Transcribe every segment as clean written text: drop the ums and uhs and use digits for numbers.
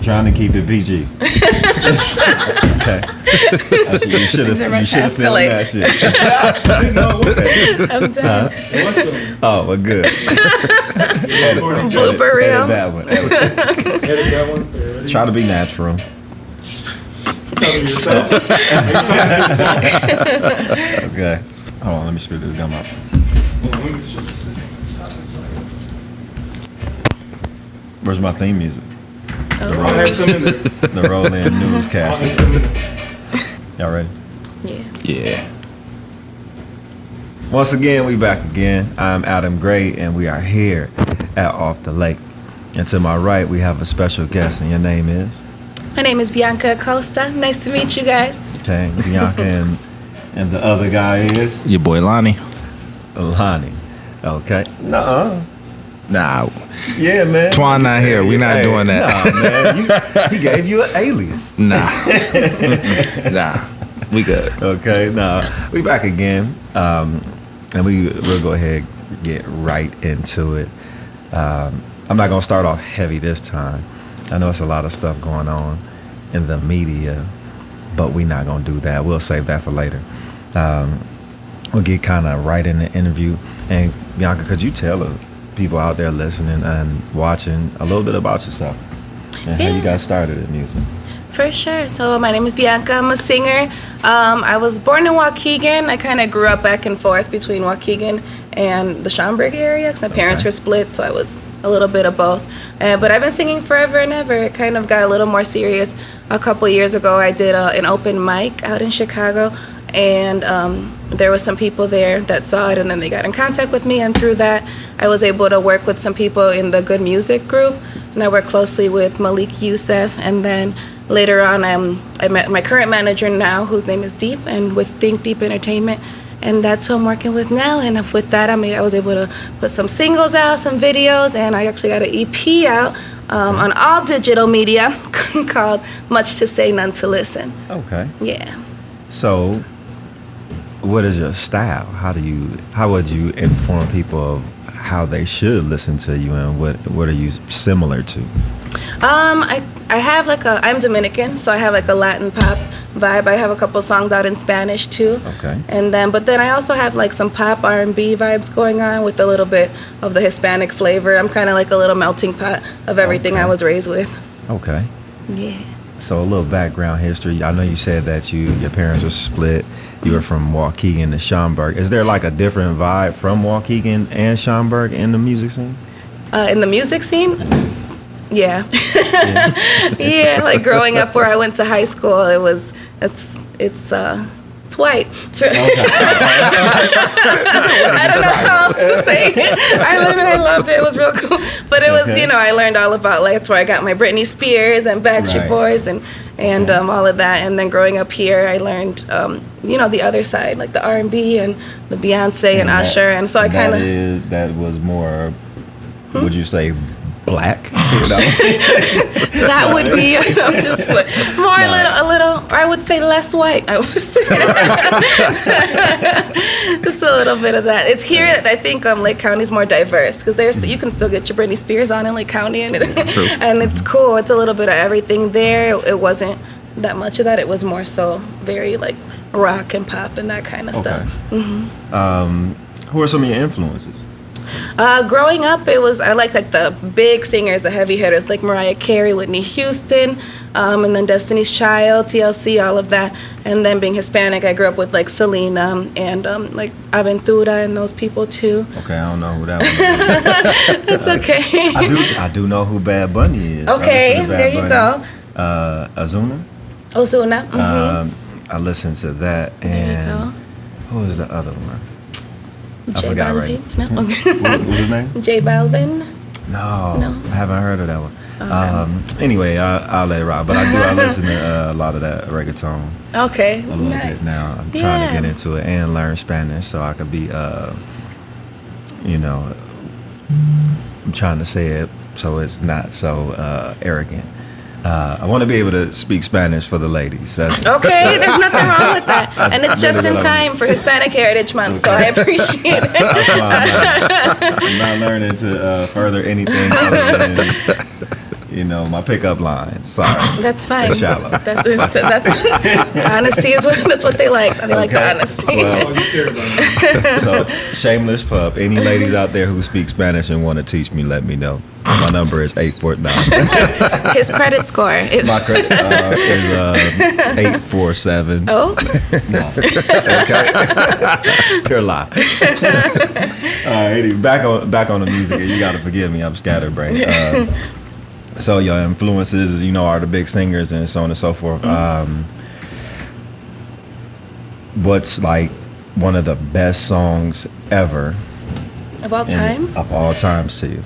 trying to keep it PG. Okay. You should have filmed that shit. I'm done. Oh, well, good. Blooper reel. Edit that one. Edit that one. Try to be natural. Okay. Hold on, let me spit this gum out. Where's my theme music? I have some in there. The roll-in newscast. Y'all ready? Yeah. Yeah. Once again, we back again. I'm Adam Gray, and we are here at Off the Lake. And to my right, we have a special guest, and your name is? My name is Bianca Acosta. Nice to meet you guys. Okay, Bianca, and the other guy is? Your boy Lonnie. Lonnie. Okay. Nuh-uh. Nah. Yeah, man. Twan not here. We not doing that. Nah, man. He gave you an alias. Nah. Nah. We good. Okay, nah. We back again. And we'll go ahead and get right into it. I'm not going to start off heavy this time. I know it's a lot of stuff going on in the media, but we're not going to do that. We'll save that for later. We'll get kind of right in the interview. And Bianca, could you tell the people out there listening and watching a little bit about yourself and how you got started in music? For sure. So my name is Bianca. I'm a singer. I was born in Waukegan. I kind of grew up back and forth between Waukegan and the Schaumburg area because my parents were split, so I was a little bit of both. But I've been singing forever and ever. It kind of got a little more serious a couple years ago. I did an open mic out in Chicago, and there was some people there that saw it, and then they got in contact with me, and through that I was able to work with some people in the Good Music group, and I worked closely with Malik Youssef, and then later on I met my current manager now, whose name is Deep, and with Think Deep Entertainment, and that's who I'm working with now. And with that, I was able to put some singles out, some videos, and I actually got an EP out on all digital media called Much to Say, None to Listen. Okay. Yeah. So, what is your style? How would you inform people of how they should listen to you, and what are you similar to? I have I'm Dominican, so I have like a Latin pop vibe. I have a couple songs out in Spanish too. Okay. But then I also have like some pop R&B vibes going on with a little bit of the Hispanic flavor. I'm kind of like a little melting pot of everything I was raised with. Okay. Yeah. So a little background history. I know you said that your parents were split. You were from Waukegan to Schaumburg. Is there like a different vibe from Waukegan and Schaumburg in the music scene? In the music scene? Yeah. Yeah, like growing up where I went to high school, it's white. I don't know how else to say it. I loved it. It was real cool. But it was, I learned all about, like, that's where I got my Britney Spears and Backstreet Boys and all of that. And then growing up here, I learned, the other side, like the R&B and the Beyonce and Usher. And so I kind of... That was more, would you say, black? That would be just more a little, or I would say less white. I would say just a little bit of that. It's here. I think Lake County is more diverse because you can still get your Britney Spears on in Lake County, and it's cool. It's a little bit of everything there. It wasn't that much of that. It was more so very like rock and pop and that kind of stuff. Mm-hmm. Who are some of your influences? Growing up, I liked like the big singers, the heavy hitters, like Mariah Carey, Whitney Houston, and then Destiny's Child, TLC, all of that. And then being Hispanic, I grew up with like Selena and like Aventura and those people too. Okay, I don't know who that one is. It's okay. I do know who Bad Bunny is. Okay, there you go. Ozuna. Mm-hmm. I listened to that, and who was the other one? I forgot Balvin? right. No? What's his name? J Balvin? No, I haven't heard of that one. Okay. Anyway, I'll let it rock. But I listen to a lot of that reggaeton. Okay, a little bit now. I'm trying to get into it and learn Spanish so I could be, I'm trying to say it so it's not so arrogant. I want to be able to speak Spanish for the ladies. Okay, there's nothing wrong with that. And it's just in time for Hispanic Heritage Month, so I appreciate it. That's why I'm not learning to further anything other than, You know, my pickup lines. Sorry. That's fine. It's shallow. That's honesty is that's what they like. They like the Okay. honesty. Well, All you care about. So, shameless pup. Any ladies out there who speak Spanish and want to teach me, let me know. My number is 849. His credit score is. My credit is 847. Oh, No. Okay. You're a lie. All right, anyway, back on the music. You got to forgive me. I'm scatterbrained. So your influences, you know, are the big singers and so on and so forth. What's like one of the best songs ever of all time. of all times to you?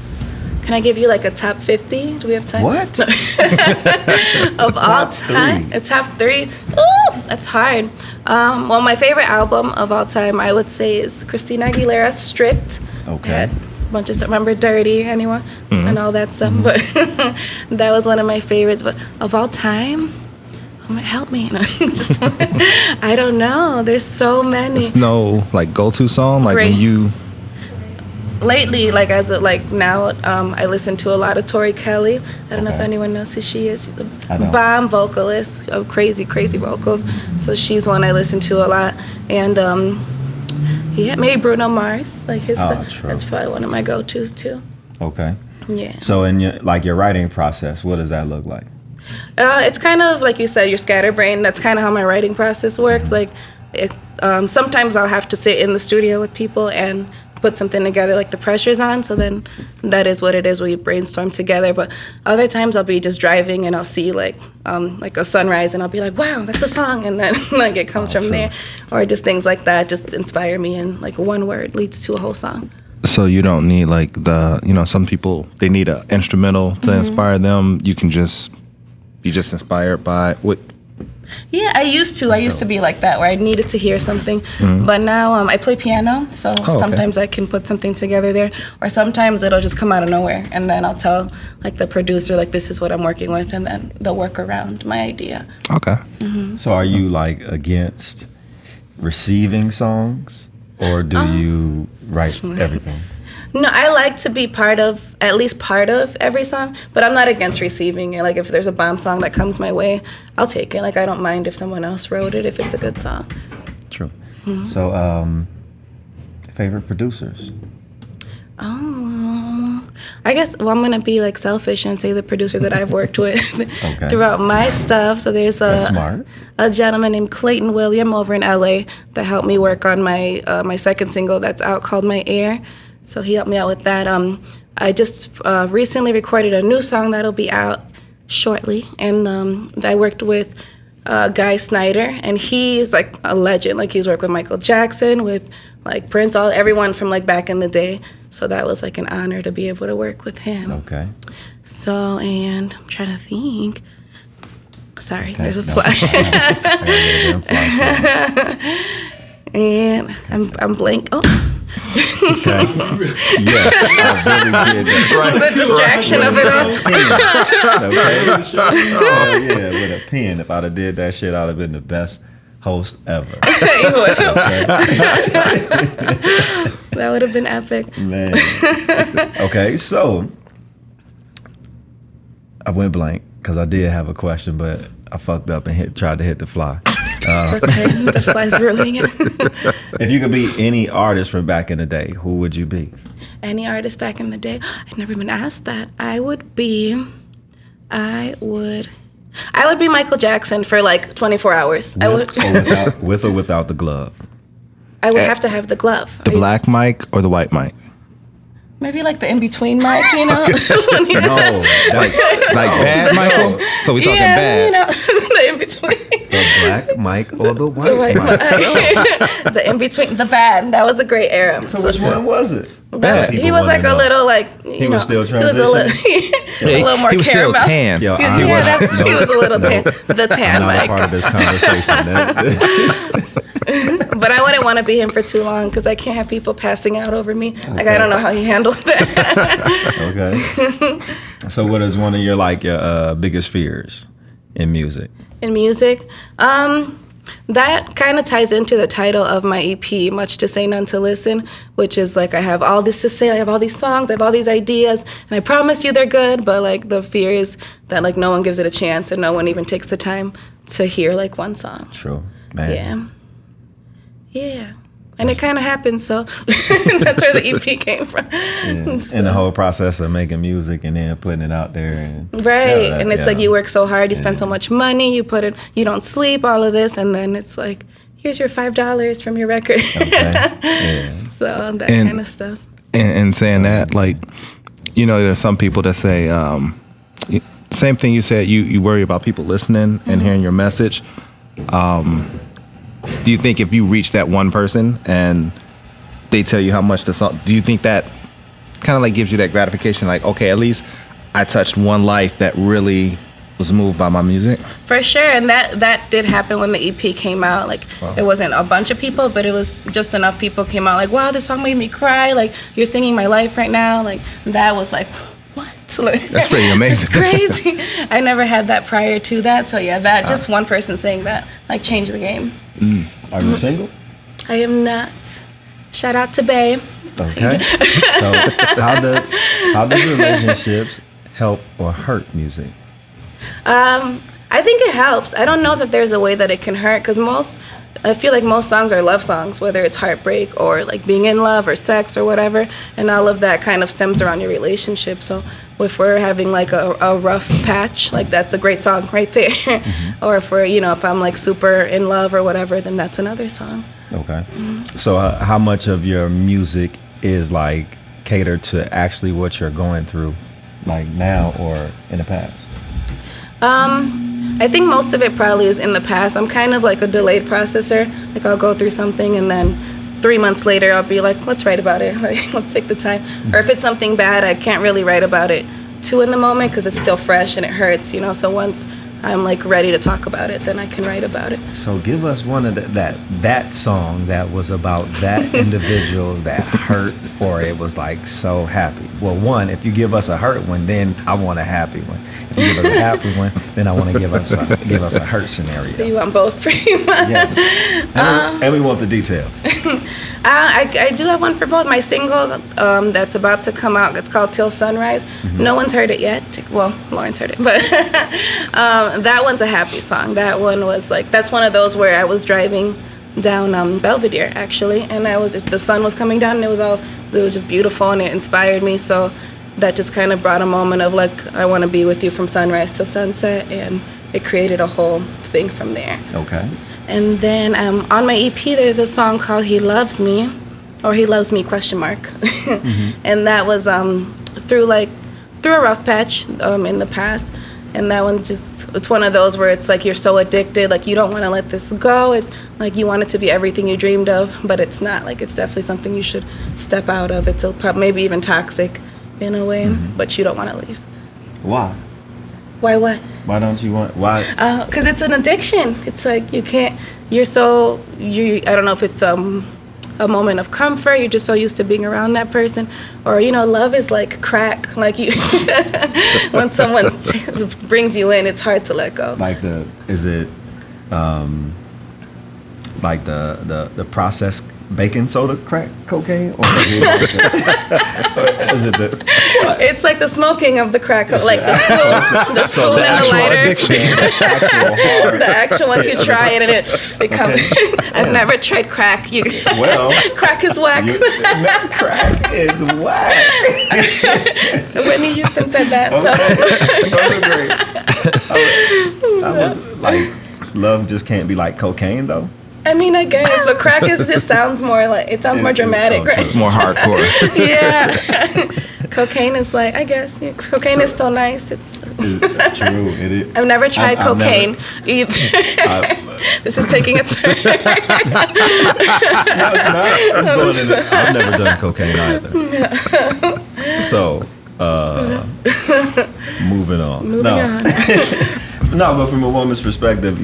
Can I give you like a top 50? Do we have time? What? Of all Top time? three. A top 3? Ooh, that's hard. Well, my favorite album of all time, I would say, is Christina Aguilera's Stripped. Okay. Had a bunch of stuff. Remember Dirty, anyone? And all that stuff. But that was one of my favorites. But of all time, help me. No, I don't know. There's so many. There's no like go-to song like Great. when you. Lately, now, I listen to a lot of Tori Kelly. I don't know if Okay. anyone knows who she is. She's I a don't. bomb vocalist, crazy vocals. So she's one I listen to a lot. And yeah, maybe Bruno Mars, like his Oh, stuff. true. That's probably one of my go-tos too. Okay. Yeah. So in your writing process, what does that look like? It's kind of like you said, your scatterbrain. That's kind of how my writing process works. Like, sometimes I'll have to sit in the studio with people and put something together, like the pressure's on. So then that is what it is. We brainstorm together. But other times I'll be just driving and I'll see like a sunrise and I'll be like, wow, that's a song. And then like it comes from true. there, or just things like that just inspire me. And like one word leads to a whole song. So you don't need like some people they need an instrumental to inspire them. You can just be just inspired by what. Yeah, I used to be like that, where I needed to hear something. But now I play piano, so okay. sometimes I can put something together there. Or sometimes it'll just come out of nowhere, and then I'll tell like the producer, like, this is what I'm working with, and then they'll work around my idea. Okay. So are you like against receiving songs, or do you write everything? No, I like to be at least part of every song, but I'm not against receiving it. Like, if there's a bomb song that comes my way, I'll take it. Like, I don't mind if someone else wrote it, if it's a good song. True. So favorite producers? Oh, I guess, well, I'm going to be like selfish and say the producer that I've worked with Okay. throughout my stuff. So there's That's smart. a gentleman named Clayton William over in LA that helped me work on my my second single that's out called My Air. So he helped me out with that. I just recently recorded a new song that'll be out shortly. And I worked with Guy Snyder, and he's like a legend. Like, he's worked with Michael Jackson, with like Prince, everyone from like back in the day. So that was like an honor to be able to work with him. Okay. So, and I'm trying to think. Sorry, Okay. there's a No, fly. I gotta get them flies. And I'm blank. Oh, Okay. Yes, I really did that. the distraction of it all. Okay. Oh, yeah, with a pen. If I'd have did that shit, I'd have been the best host ever. Okay. That would have been epic. Man. Okay, so I went blank because I did have a question, but I fucked up and tried to hit the fly. It's okay. The fly's ruining it. If you could be any artist from back in the day, who would you be? Any artist back in the day? I've never been asked that. I would be Michael Jackson for like 24 hours. With or without the glove? I would have to have the glove. The black mic or the white mic? Maybe like the in-between mic, you know? No, that's Like bad Michael? So we talking bad. you know, the in-between. the black mic or the white Right, mic. the in-between, the bad. That was a great era. So which one was it? Bad. People He was wanna like a know. little like, He was still He was a little more he was still caramel. tan. Yo, He was, I yeah, was- he was a little tan. The tan I'm not a mic. part of this conversation. But I wouldn't want to be him for too long because I can't have people passing out over me. Like, I don't know how he handled that. Okay. So what is one of your biggest fears in music? In music, That kind of ties into the title of my EP, Much to Say, None to Listen, which is like I have all this to say, I have all these songs, I have all these ideas, and I promise you they're good, but like the fear is that like no one gives it a chance and no one even takes the time to hear like one song. True, man. Yeah. And it kind of happened, so that's where the EP came from. Yeah. And the whole process of making music and then putting it out there. And, right. And it's like you work so hard, you spend so much money, you don't sleep, all of this, and then it's like, here's your $5 from your record. Okay. Yeah. So that kind of stuff. And saying that, like, you know, there's some people that say, same thing you said, you worry about people listening and hearing your message. Do you think if you reach that one person and they tell you how much the song, do you think that kind of like gives you that gratification, like, okay, at least I touched one life that really was moved by my music? For sure, and that did happen when the EP came out. Like, It wasn't a bunch of people, but it was just enough people came out like, wow, this song made me cry, like, you're singing my life right now. Like, that was like, what? Like, that's pretty amazing. It's crazy. I never had that prior to that, so yeah, that just one person saying that, like, changed the game. Are you single? I am not. Shout out to Bae. Okay. So how does relationships help or hurt music? I think it helps. I don't know that there's a way that it can hurt, because I feel like most songs are love songs, whether it's heartbreak or like being in love or sex or whatever, and all of that kind of stems around your relationship. So if we're having like a rough patch, like that's a great song right there. Or if if I'm like super in love or whatever, then that's another song. Okay. So how much of your music is like catered to actually what you're going through, like now or in the past? I think most of it probably is in the past. I'm kind of like a delayed processor. Like, I'll go through something and then 3 months later I'll be like, let's write about it. Like, let's take the time. Or if it's something bad, I can't really write about it too in the moment because it's still fresh and it hurts, So once I'm like ready to talk about it, then I can write about it. So give us one of that song that was about that individual that hurt, or it was like so happy. Well, one, if you give us a hurt one, then I want a happy one. If you give us a happy one, then I want to give us a hurt scenario. So you want both pretty much. Yes. And we want the detail. I do have one for both. My single that's about to come out, it's called Till Sunrise. No one's heard it yet. Well, Lauren's heard it, but that one's a happy song. That one was like, that's one of those where I was driving down Belvedere actually, and the sun was coming down, and it was just beautiful, and it inspired me. So that just kind of brought a moment of like, I want to be with you from sunrise to sunset, and it created a whole thing from there. Okay. And then on my EP, there's a song called He Loves Me, or He Loves Me, ? And that was through a rough patch in the past. And that one it's one of those where it's like you're so addicted, like you don't want to let this go. It's like you want it to be everything you dreamed of, but it's not. Like, it's definitely something you should step out of. It's maybe even toxic in a way, but you don't want to leave. Why? Why what? Why don't you want? Why? Because it's an addiction. It's like you can't. I don't know if it's a moment of comfort. You're just so used to being around that person, or love is like crack. Like you, when someone brings you in, it's hard to let go. Like like the processed baking soda crack cocaine, or is it what? It's like the smoking of the crack, like the spoon and the lighter. The actual once you try it and it comes. Okay. I've never tried crack. Crack is whack. Crack is whack. Whitney Houston said that. Okay. I was like, love just can't be like cocaine though. I mean, I guess, but crack sounds more more dramatic, right? It's more hardcore. Yeah. Cocaine is like, I guess, cocaine is still nice. It's true. It is. I've never tried cocaine either. This is taking a turn. No, it's not. I've never done cocaine either. So, moving on. No, but from a woman's perspective,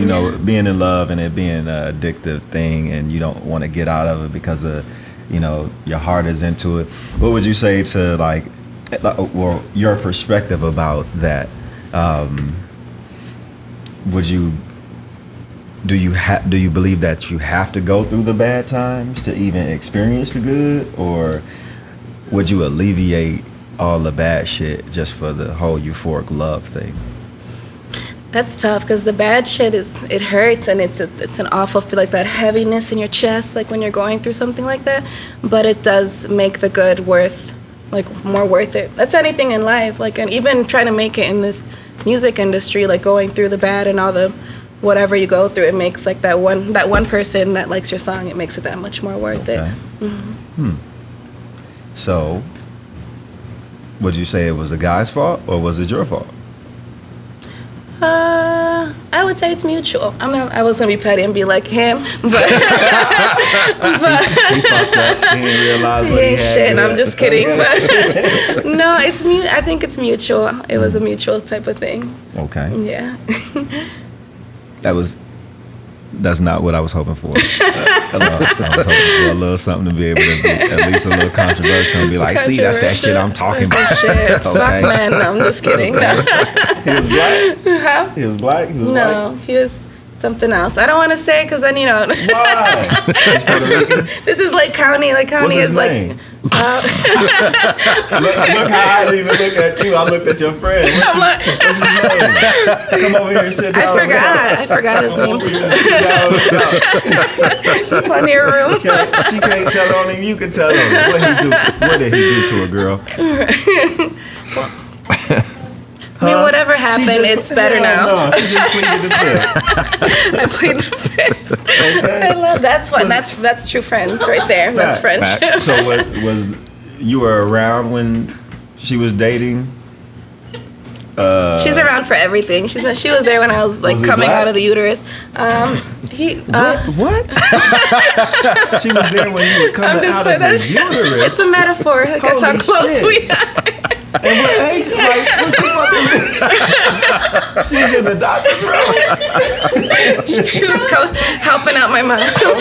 being in love and it being an addictive thing, and you don't want to get out of it because of, your heart is into it. What would you say to your perspective about that? Would you do you believe that you have to go through the bad times to even experience the good, or would you alleviate all the bad shit just for the whole euphoric love thing? That's tough because the bad shit it hurts, and it's an awful feel, like that heaviness in your chest, like when you're going through something like that. But it does make the good more worth it. That's anything in life, like, and even trying to make it in this music industry, like going through the bad and all the whatever you go through, it makes like that one person that likes your song, it makes it that much more worth it. Mm-hmm. So, would you say it was the guy's fault or was it your fault? I would say it's mutual. I was gonna be petty and be like him, but He fucked up. He didn't realize what he he ain't had shit. good. I'm just kidding. But no, I think it's mutual. It was a mutual type of thing. Okay. Yeah. That's not what I was hoping for. I was hoping for a little something to be able to be at least a little controversial and be like, see, that's that shit I'm talking about. That's that shit. Fuck man. No, I'm just kidding. He was black? Huh? He was black? He was No, white? he was something else. I don't want to say because then, Why? He's Puerto Rican? This is Lake County. Lake County What's his is name? like. Look how I didn't even look at you. I looked at your friend. What's his name? Come over here and sit down. I forgot his name. Sit down. There's plenty of room. She can't tell on him. You can tell him. What did he do to a girl? I mean, whatever happened, it's better now. No, she just pleaded the fifth. I plead the fifth. Okay. I love that's true friends right there. That's friendship. Facts. So was you were around when she was dating? She's around for everything. She was there when I was like Was he coming black? out of the uterus. What? She was there when you were coming out of the uterus. It's a metaphor. Like that's how Holy close shit. we are. And what age? Like, what's the fucking? She's in the doctor's room. She was helping out my mom. So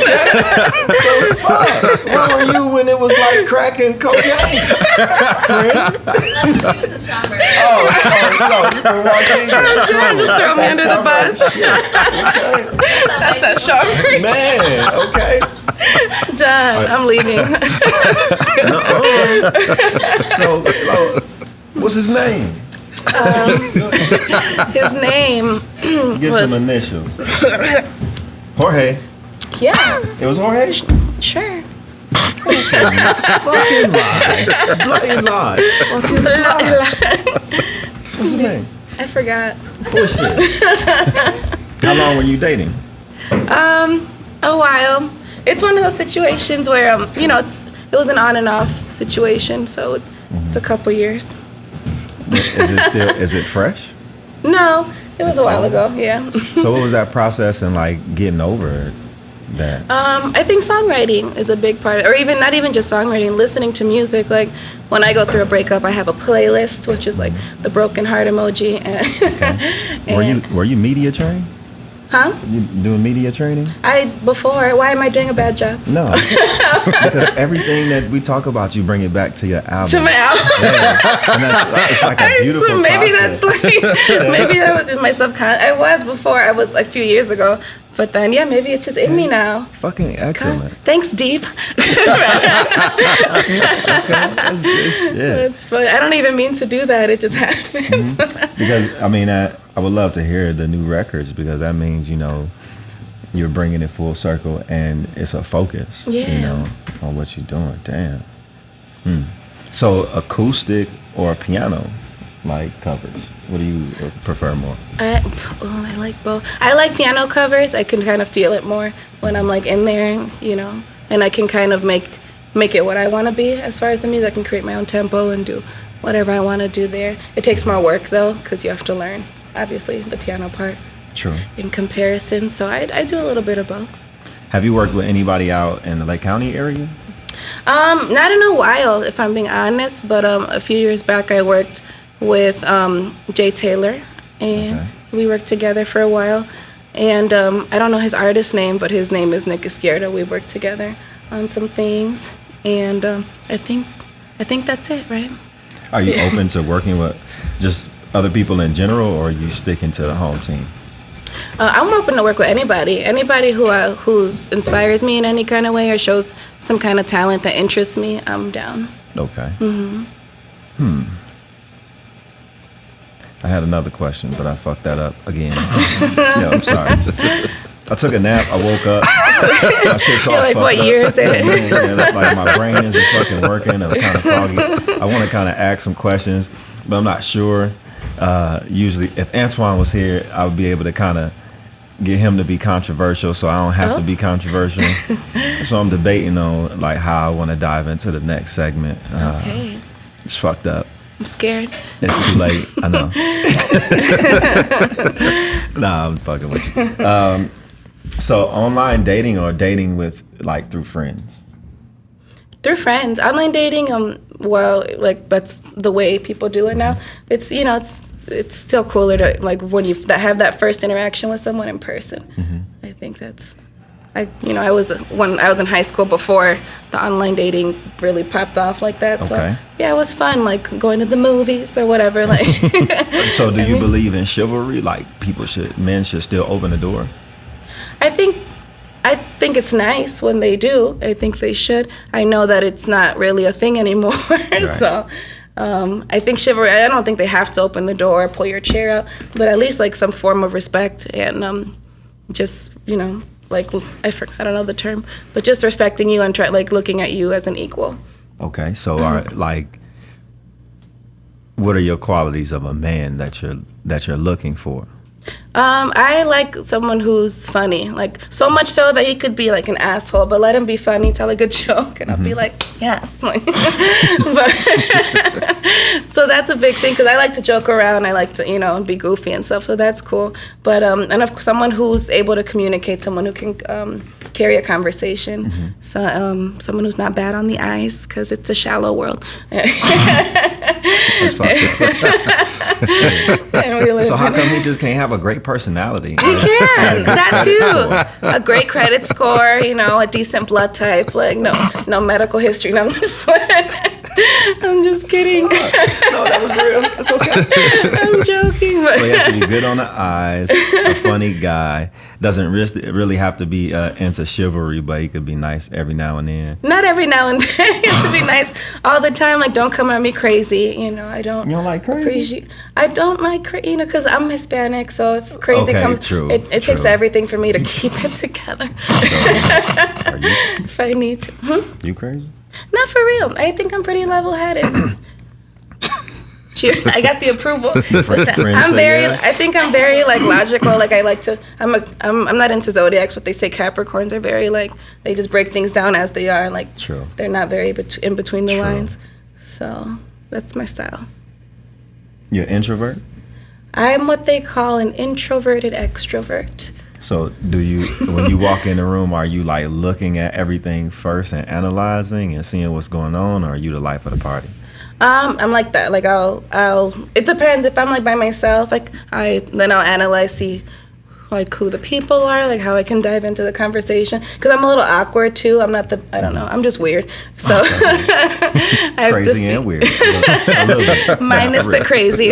fuck. Where were you when it was like crack and cocaine? Friend? Oh, no, you were watching. Just throw me under the bus. That's that Sean Bridge. Man, okay. Done. I'm leaving. So, what's his name? His name Give was some initials. Jorge. yeah, It was Jorge? sure. Fucking lies. Bloody lies. Fucking lies. What's his name? I forgot. Bullshit. How long were you dating? A while. It's one of those situations where it was an on and off situation, so it's a couple years. Is it fresh? No, it was a while ago. Yeah. So what was that process and like getting over that? I think songwriting is a big part, or even not even just songwriting, listening to music. Like when I go through a breakup, I have a playlist, which is like the broken heart emoji. And, Okay. Were you media trained? Huh? You doing media training? Why am I doing a bad job? No. Because everything that we talk about, you bring it back to your album. To my album. Yeah. And it's like a beautiful Maybe process. that's like, maybe that was in my subconscious. I was before, I was like a few years ago. But then, yeah, maybe it's just in me now. Fucking excellent. Thanks, Deep. That's good shit. It's fun. I don't even mean to do that. It just happens. Because, I mean, I would love to hear the new records because that means, you're bringing it full circle and it's a focus, Yeah. on what you're doing. Damn. So acoustic or piano like covers? What do you prefer more? I like both. I like piano covers. I can kind of feel it more when I'm like in there, and I can kind of make it what I want to be as far as the music. I can create my own tempo and do whatever I want to do there. It takes more work though, because you have to learn, obviously, the piano part. True. In comparison, so I do a little bit of both. Have you worked with anybody out in the Lake County area? Not in a while, if I'm being honest, but a few years back I worked with Jay Taylor, and we worked together for a while. And I don't know his artist name, but his name is Nick Izquierdo. We worked together on some things, and I think that's it, right? Are you open to working with just other people in general, or are you sticking to the home team? I'm open to work with anybody who inspires me in any kind of way or shows some kind of talent that interests me. I'm down. Okay. I had another question, but I fucked that up again. Yeah, I'm sorry. I took a nap. I woke up. My shit's all You're like, fucked what up. year is it? Yeah, like my brain isn't fucking working. I'm kind of foggy. I want to kind of ask some questions, but I'm not sure. Usually, if Antoine was here, I would be able to kind of get him to be controversial, so I don't have to be controversial. So I'm debating on like how I want to dive into the next segment. Okay. It's fucked up. I'm scared. It's too late. I know. Nah, I'm fucking with you. So online dating or dating with like through friends? Through friends. Online dating, well, like that's the way people do it now. It's, you know, it's still cooler to like when you have that first interaction with someone in person. I think that's, when I was in high school before the online dating really popped off like that. So Okay. yeah, it was fun, like going to the movies or whatever. Like. So do you believe in chivalry? Like men should still open the door? I think it's nice when they do. I think they should. I know that it's not really a thing anymore. Right. So I think chivalry, I don't think they have to open the door, pull your chair out, but at least like some form of respect and just, you know, like I don't know the term, but just respecting you and like looking at you as an equal. Okay. So what are your qualities of a man that you're looking for? I like someone who's funny, like so much so that he could be like an asshole, but let him be funny, tell a good joke, and I'll be like, yes. Like, but, so that's a big thing because I like to joke around. I like to, you know, be goofy and stuff. So that's cool. But and of course, someone who's able to communicate, someone who can carry a conversation. So someone who's not bad on the eyes because it's a shallow world. That's fucked up. So how come he just can't have a great personality? He can. That too. A great credit score, you know, a decent blood type, like no medical history. No, I'm just kidding. No, that was real. It's okay. I'm joking. But So he has to be good on the eyes, a funny guy. Doesn't really have to be into chivalry, but he could be nice every now and then. not every now and then. It has to be nice all the time. Like, don't come at me crazy. You know, I don't. You don't like crazy? I don't like crazy, you know, because I'm Hispanic. So if crazy Okay, comes, true, it takes true. everything for me to keep it together. Are you If I need to. you crazy? Not for real. I think I'm pretty level-headed. I got the approval. Listen, Friends I'm say very. yeah? I think I'm very like logical. Like I like to. I'm not into zodiacs, but they say Capricorns are very like they just break things down as they are. Like True. they're not very in between the True. lines. So that's my style. You're an introvert? I'm what they call an introverted extrovert. So do you, when you walk in the room, are you like looking at everything first and analyzing and seeing what's going on, or are you the life of the party? I'm like that. Like I'll. It depends. If I'm like by myself, like then I'll analyze, see like who the people are, like how I can dive into the conversation. Because I'm a little awkward too. I'm not I don't know. I'm just weird. So I have Crazy and weird. A little bit. minus the crazy.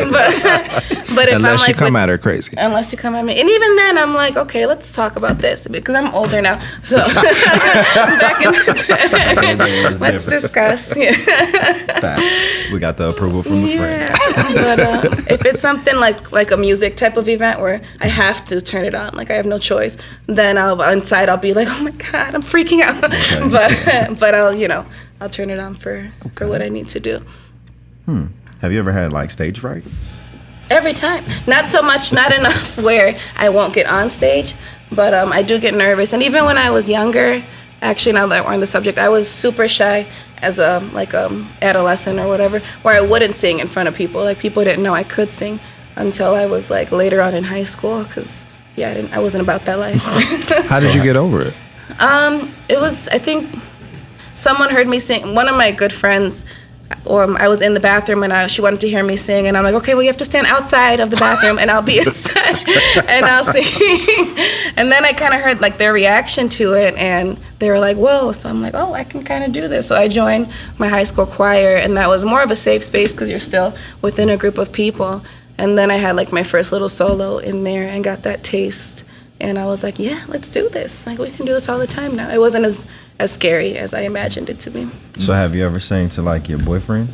But if Unless I'm you like come at her crazy. unless you come at me, and even then I'm like, okay, let's talk about this because I'm older now. So back in the day, let's discuss. Yeah. Facts. We got the approval from the friend. But if it's something like a music type of event where I have to turn it on, like I have no choice, then I'll be like, oh my god, I'm freaking out. Okay. But I'll turn it on for what I need to do. Have you ever had like stage fright? Every time. Not so much, not enough where I won't get on stage, but I do get nervous. And even when I was younger, actually now that we're on the subject, I was super shy as a adolescent or whatever, where I wouldn't sing in front of people. Like people didn't know I could sing until I was like later on in high school because I wasn't about that life. How did you get over it? It was, I think someone heard me sing. One of my good friends, I was in the bathroom and she wanted to hear me sing, and I'm like, okay, well you have to stand outside of the bathroom and I'll be inside and I'll sing. And then I kind of heard like their reaction to it, and they were like, whoa. So I'm like, oh, I can kind of do this. So I joined my high school choir, and that was more of a safe space because you're still within a group of people. And then I had like my first little solo in there and got that taste. And I was like, yeah, let's do this. Like, we can do this all the time now. It wasn't as scary as I imagined it to be. So have you ever sang to like your boyfriends?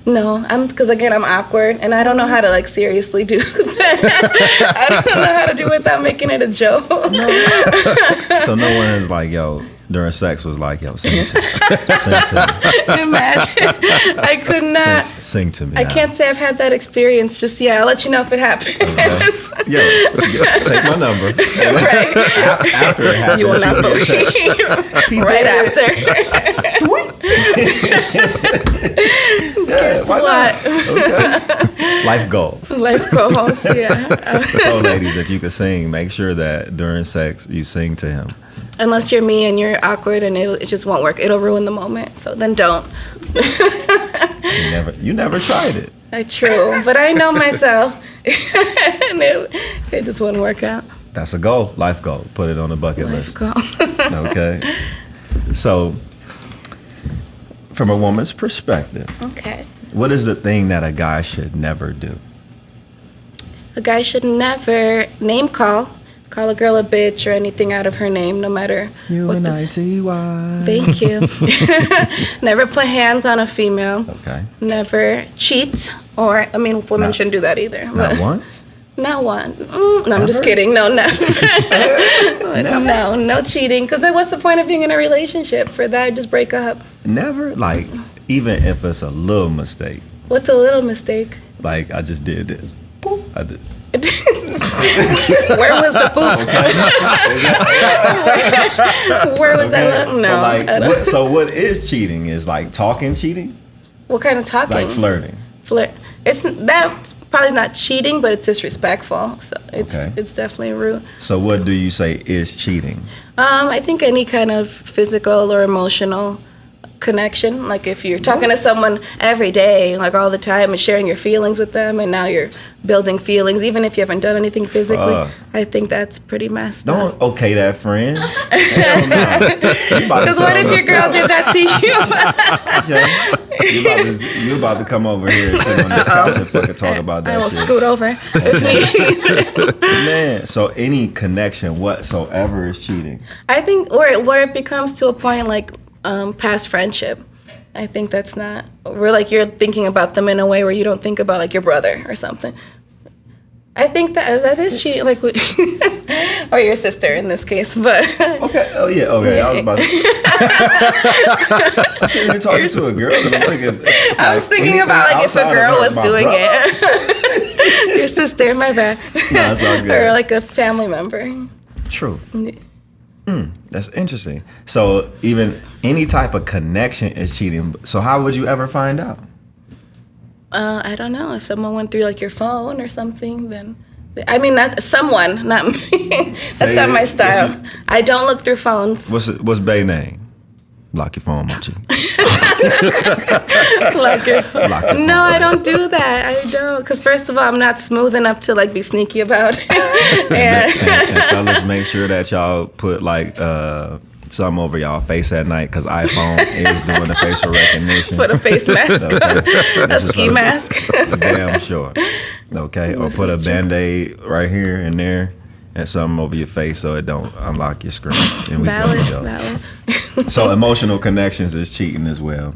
No, because again, I'm awkward and I don't know how to like seriously do that. I don't know how to do it without making it a joke. So no one is like, yo, during sex was like, yo, sing to me. Sing to me. Imagine. I could not. Sing to me. I now. can't say I've had that experience just yet. I'll let you know if it happens. Okay. Yo, take my number. Right. After it happens, You will not shoot me a text. believe. Right after. Guess why what? not? Okay. Life goals. Life goals, yeah. So, ladies, if you could sing, make sure that during sex you sing to him. Unless you're me and you're awkward and it just won't work. It'll ruin the moment. So then don't. You never tried it. True, but I know myself. And it just wouldn't work out. That's a goal, life goal. Put it on the bucket Life list. goal. Okay. So, from a woman's perspective, Okay. what is the thing that a guy should never do? A guy should never name call a girl a bitch or anything out of her name, no matter what the U-N-I-T-Y. Thank you. Never put hands on a female. Okay. Never cheat, or women Not- shouldn't do that either. Not but- once? Not one. No, I'm just Ever? kidding. No, never. Never? No cheating. Because then what's the point of being in a relationship? For that, just break up. Never? Like, even if it's a little mistake. What's a little mistake? Like, I just did this. Boop. I did. Where was the poop? Where was that? But No. like, I don't- so what is cheating? Is like talking cheating? What kind of talking? Like flirting? Flirt. It's that probably not cheating, but it's disrespectful. So Okay. it's definitely rude. So what do you say is cheating? I think any kind of physical or emotional connection, like if you're talking to someone every day, like all the time, and sharing your feelings with them, and now you're building feelings, even if you haven't done anything physically, I think that's pretty messed Don't up. okay that friend. Hell no. Because what if your girl did that to you? You about to come over here and sit on this couch and fucking talk about that I will shit. scoot over if need. Man, so any connection whatsoever is cheating. I think where it becomes to a point like past friendship. I think that's not where like you're thinking about them in a way where you don't think about like your brother or something. I think that is cheating, like or your sister in this case. But Okay. Oh yeah. Okay. I was about to. Shit, you're talking to a girl. And I'm thinking. I was thinking about like if a girl was doing it. Your sister, my bad. No, it's all good. Or like a family member. True. That's interesting. So even any type of connection is cheating. So how would you ever find out? I don't know. If someone went through like your phone or something, then that's someone, not me. That's Say not my it. style. Yes, I don't look through phones. What's Bay's name? Lock your phone, Mochi. Like if, Lock your phone. no, I don't do that. I don't. Because first of all, I'm not smooth enough to like be sneaky about it. And fellas, make sure that y'all put like something over y'all face at night because iPhone is doing the facial recognition. Put a face mask, a This is ski for the- mask. Damn sure. Okay, or put a Band-Aid right here and there and something over your face so it don't unlock your screen. And we Valid, go. valid. So emotional connections is cheating as well.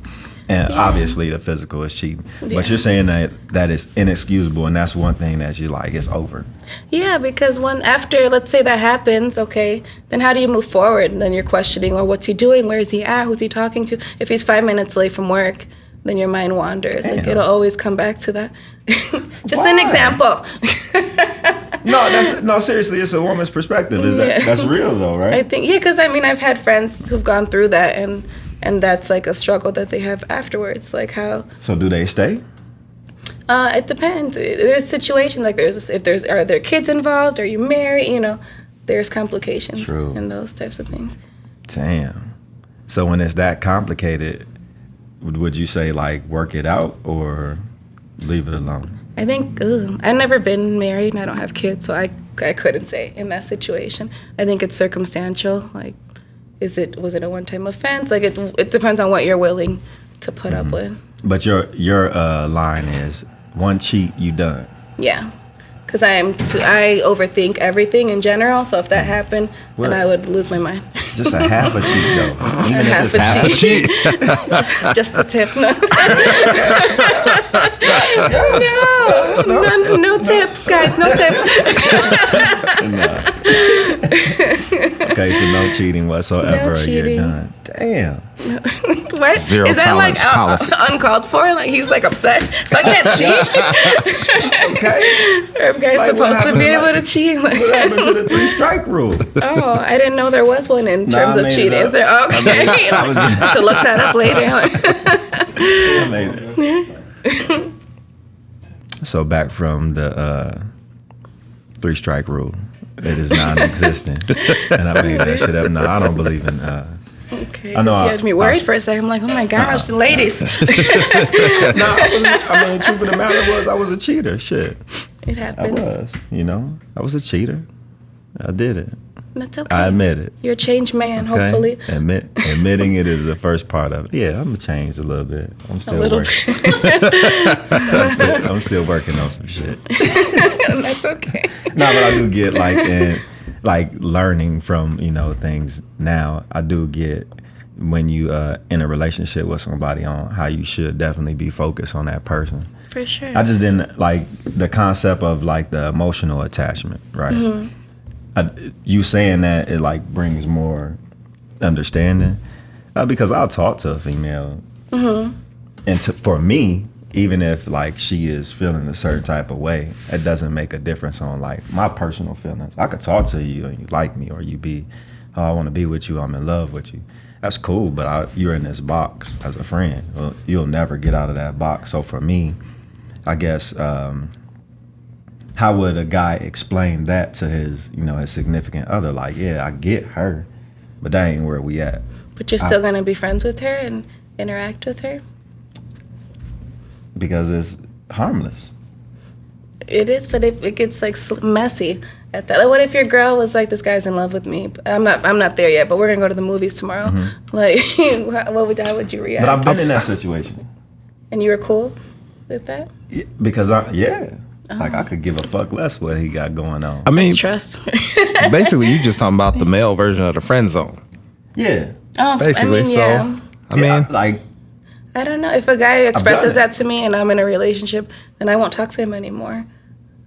And obviously the physical is cheating. Yeah. But you're saying that is inexcusable and that's one thing that you like, it's over. Yeah, because after, let's say that happens, okay, then how do you move forward? Then you're questioning, or what's he doing? Where is he at? Who's he talking to? If he's 5 minutes late from work, then your mind wanders. Like, Damn. it'll always come back to that. Just Why? an example. No, seriously, it's a woman's perspective. Yeah. That's real though, right? I think, because I've had friends who've gone through that, and that's like a struggle that they have afterwards. Like how So do they stay? it depends. There's situations like are there kids involved? Are you married? There's complications True. in those types of things. Damn. So when it's that complicated, would you say like work it out or leave it alone? I think I've never been married and I don't have kids, so I couldn't say in that situation. I think it's circumstantial. Like, was it a one-time offense? Like, it depends on what you're willing to put up with. But your line is one cheat, you done. Yeah. Because I overthink everything in general. So if that happened, then I would lose my mind. Just a half a cheat, though. Even half if it's a half a cheat. Just the tip. No. No tips, guys. No tips. No. Okay, so no cheating whatsoever. No cheating. You're done. Damn. What? Zero Is that like tolerance policy. uncalled for? Like he's like upset, so I can't cheat. Okay. Every guy's Like, what supposed to happened be to, able like- to cheat. What happened to the 3-strike rule? Oh, I didn't know there was one in terms I of made it cheating. up. Is there? I Okay. made it- I was just- To look that up later. I made it. So back from the 3-strike rule. It is non-existent. And I made that shit up. No, I don't believe in... Okay. I know You I- had me worried for a second. I'm like, oh my gosh, the ladies. No, I mean, the truth of the matter was I was a cheater. Shit. It I happens. was. You know? I was a cheater. I did it. That's okay. I admit it. You're a changed man, Okay? hopefully. Admitting it is the first part of it. Yeah, I'm changed a little bit. I'm A still little working. bit. I'm still working on some shit. That's okay. No, but I do get like learning from, you know, things now. I do get when you in a relationship with somebody on how you should definitely be focused on that person. For sure. I just didn't like the concept of like the emotional attachment, right? Mm-hmm. You saying that it like brings more understanding because I'll talk to a female, and for me, even if like she is feeling a certain type of way, it doesn't make a difference on like my personal feelings. I could talk to you and you like me, or you be, oh, I want to be with you, I'm in love with you. That's cool, but you're in this box as a friend. Well, you'll never get out of that box. So for me, I guess, how would a guy explain that to his, you know, his significant other? Like, yeah, I get her, but that ain't where we at. But you're still going to be friends with her and interact with her? Because it's harmless. It is, but if it gets like messy at that. Like, what if your girl was like, this guy's in love with me? I'm not there yet, but we're going to go to the movies tomorrow. Like, how would you react? But I've been in that situation. And you were cool with that? Yeah, because like I could give a fuck less what he got going on. I mean, It's trust. basically, you just talking about the male version of the friend zone. Yeah. Oh, Basically, I mean, so yeah. I mean, like, I don't know. If a guy expresses it. that to me and I'm in a relationship, then I won't talk to him anymore.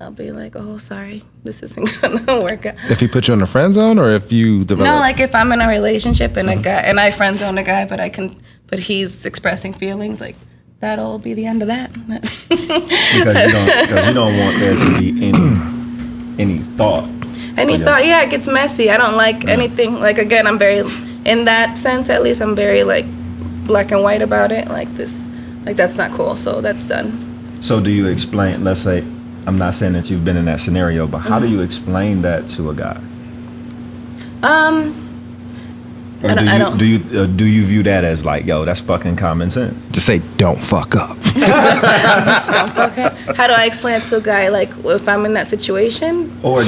I'll be like, oh, sorry, this isn't gonna work out. if he put you in the friend zone, or if you develop, No, like if I'm in a relationship and a guy and I friend zone a guy, but he's expressing feelings, like that'll be the end of that. because you don't want there to be any thought. Any I guess. thought? Yeah, it gets messy. I don't like anything. Like again, I'm very, in that sense at least, I'm very like black and white about it. Like this, like that's not cool. So that's done. So do you explain? Let's say, I'm not saying that you've been in that scenario, but how do you explain that to a guy? Or I don't- do you view that as like, yo, that's fucking common sense? just say, "Don't fuck up." Okay. How do I explain it to a guy? Like if I'm in that situation? Or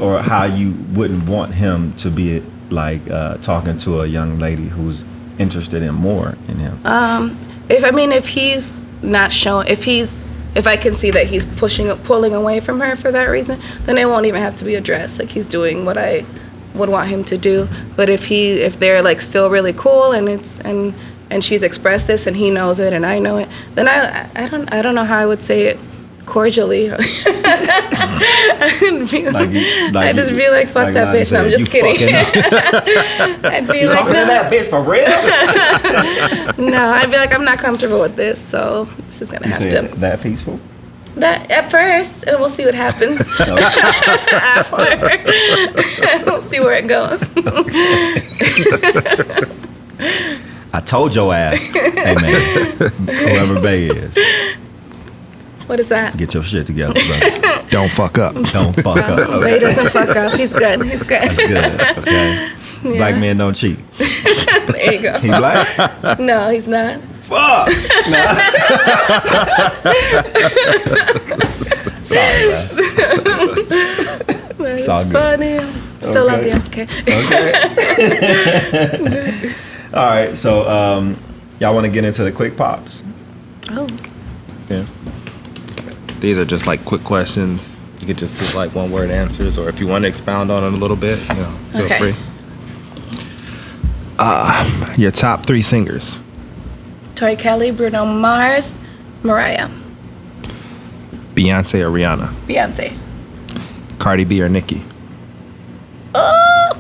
or how you wouldn't want him to be like talking to a young lady who's interested in more in him. If he's not showing, if I can see that he's pulling away from her for that reason, then it won't even have to be addressed. Like he's doing what I would want him to do. But if they're like still really cool and she's expressed this and he knows it and I know it, then I don't know how I would say it cordially. I'd just be like, fuck like that Lonnie bitch. No, I'm said, just "You kidding. fucking I'd be You like, talking to no. that bitch for real? No, I'd be like, I'm not comfortable with this, so this is gonna You have said to. that peaceful? That at first, and we'll see what happens after. We'll see where it goes. I told your ass, hey man, whoever Bay is, What is that? get your shit together, bro. Don't fuck up. Don't fuck up. But he Okay? doesn't fuck up. He's good. He's good. That's good. Okay. Black men don't cheat. There you go. He black? No, he's not. Fuck. Nah. Sorry, man. That's all good. funny. Still love Okay. you. Okay. Okay. All right. So, y'all want to get into the quick pops? Oh, Yeah. These are just like quick questions. You could just do like one word answers, or if you want to expound on it a little bit, feel Okay. free. Your top 3 singers. Tori Kelly, Bruno Mars, Mariah, Beyonce or Rihanna. Beyonce. Cardi B or Nicki. Oh!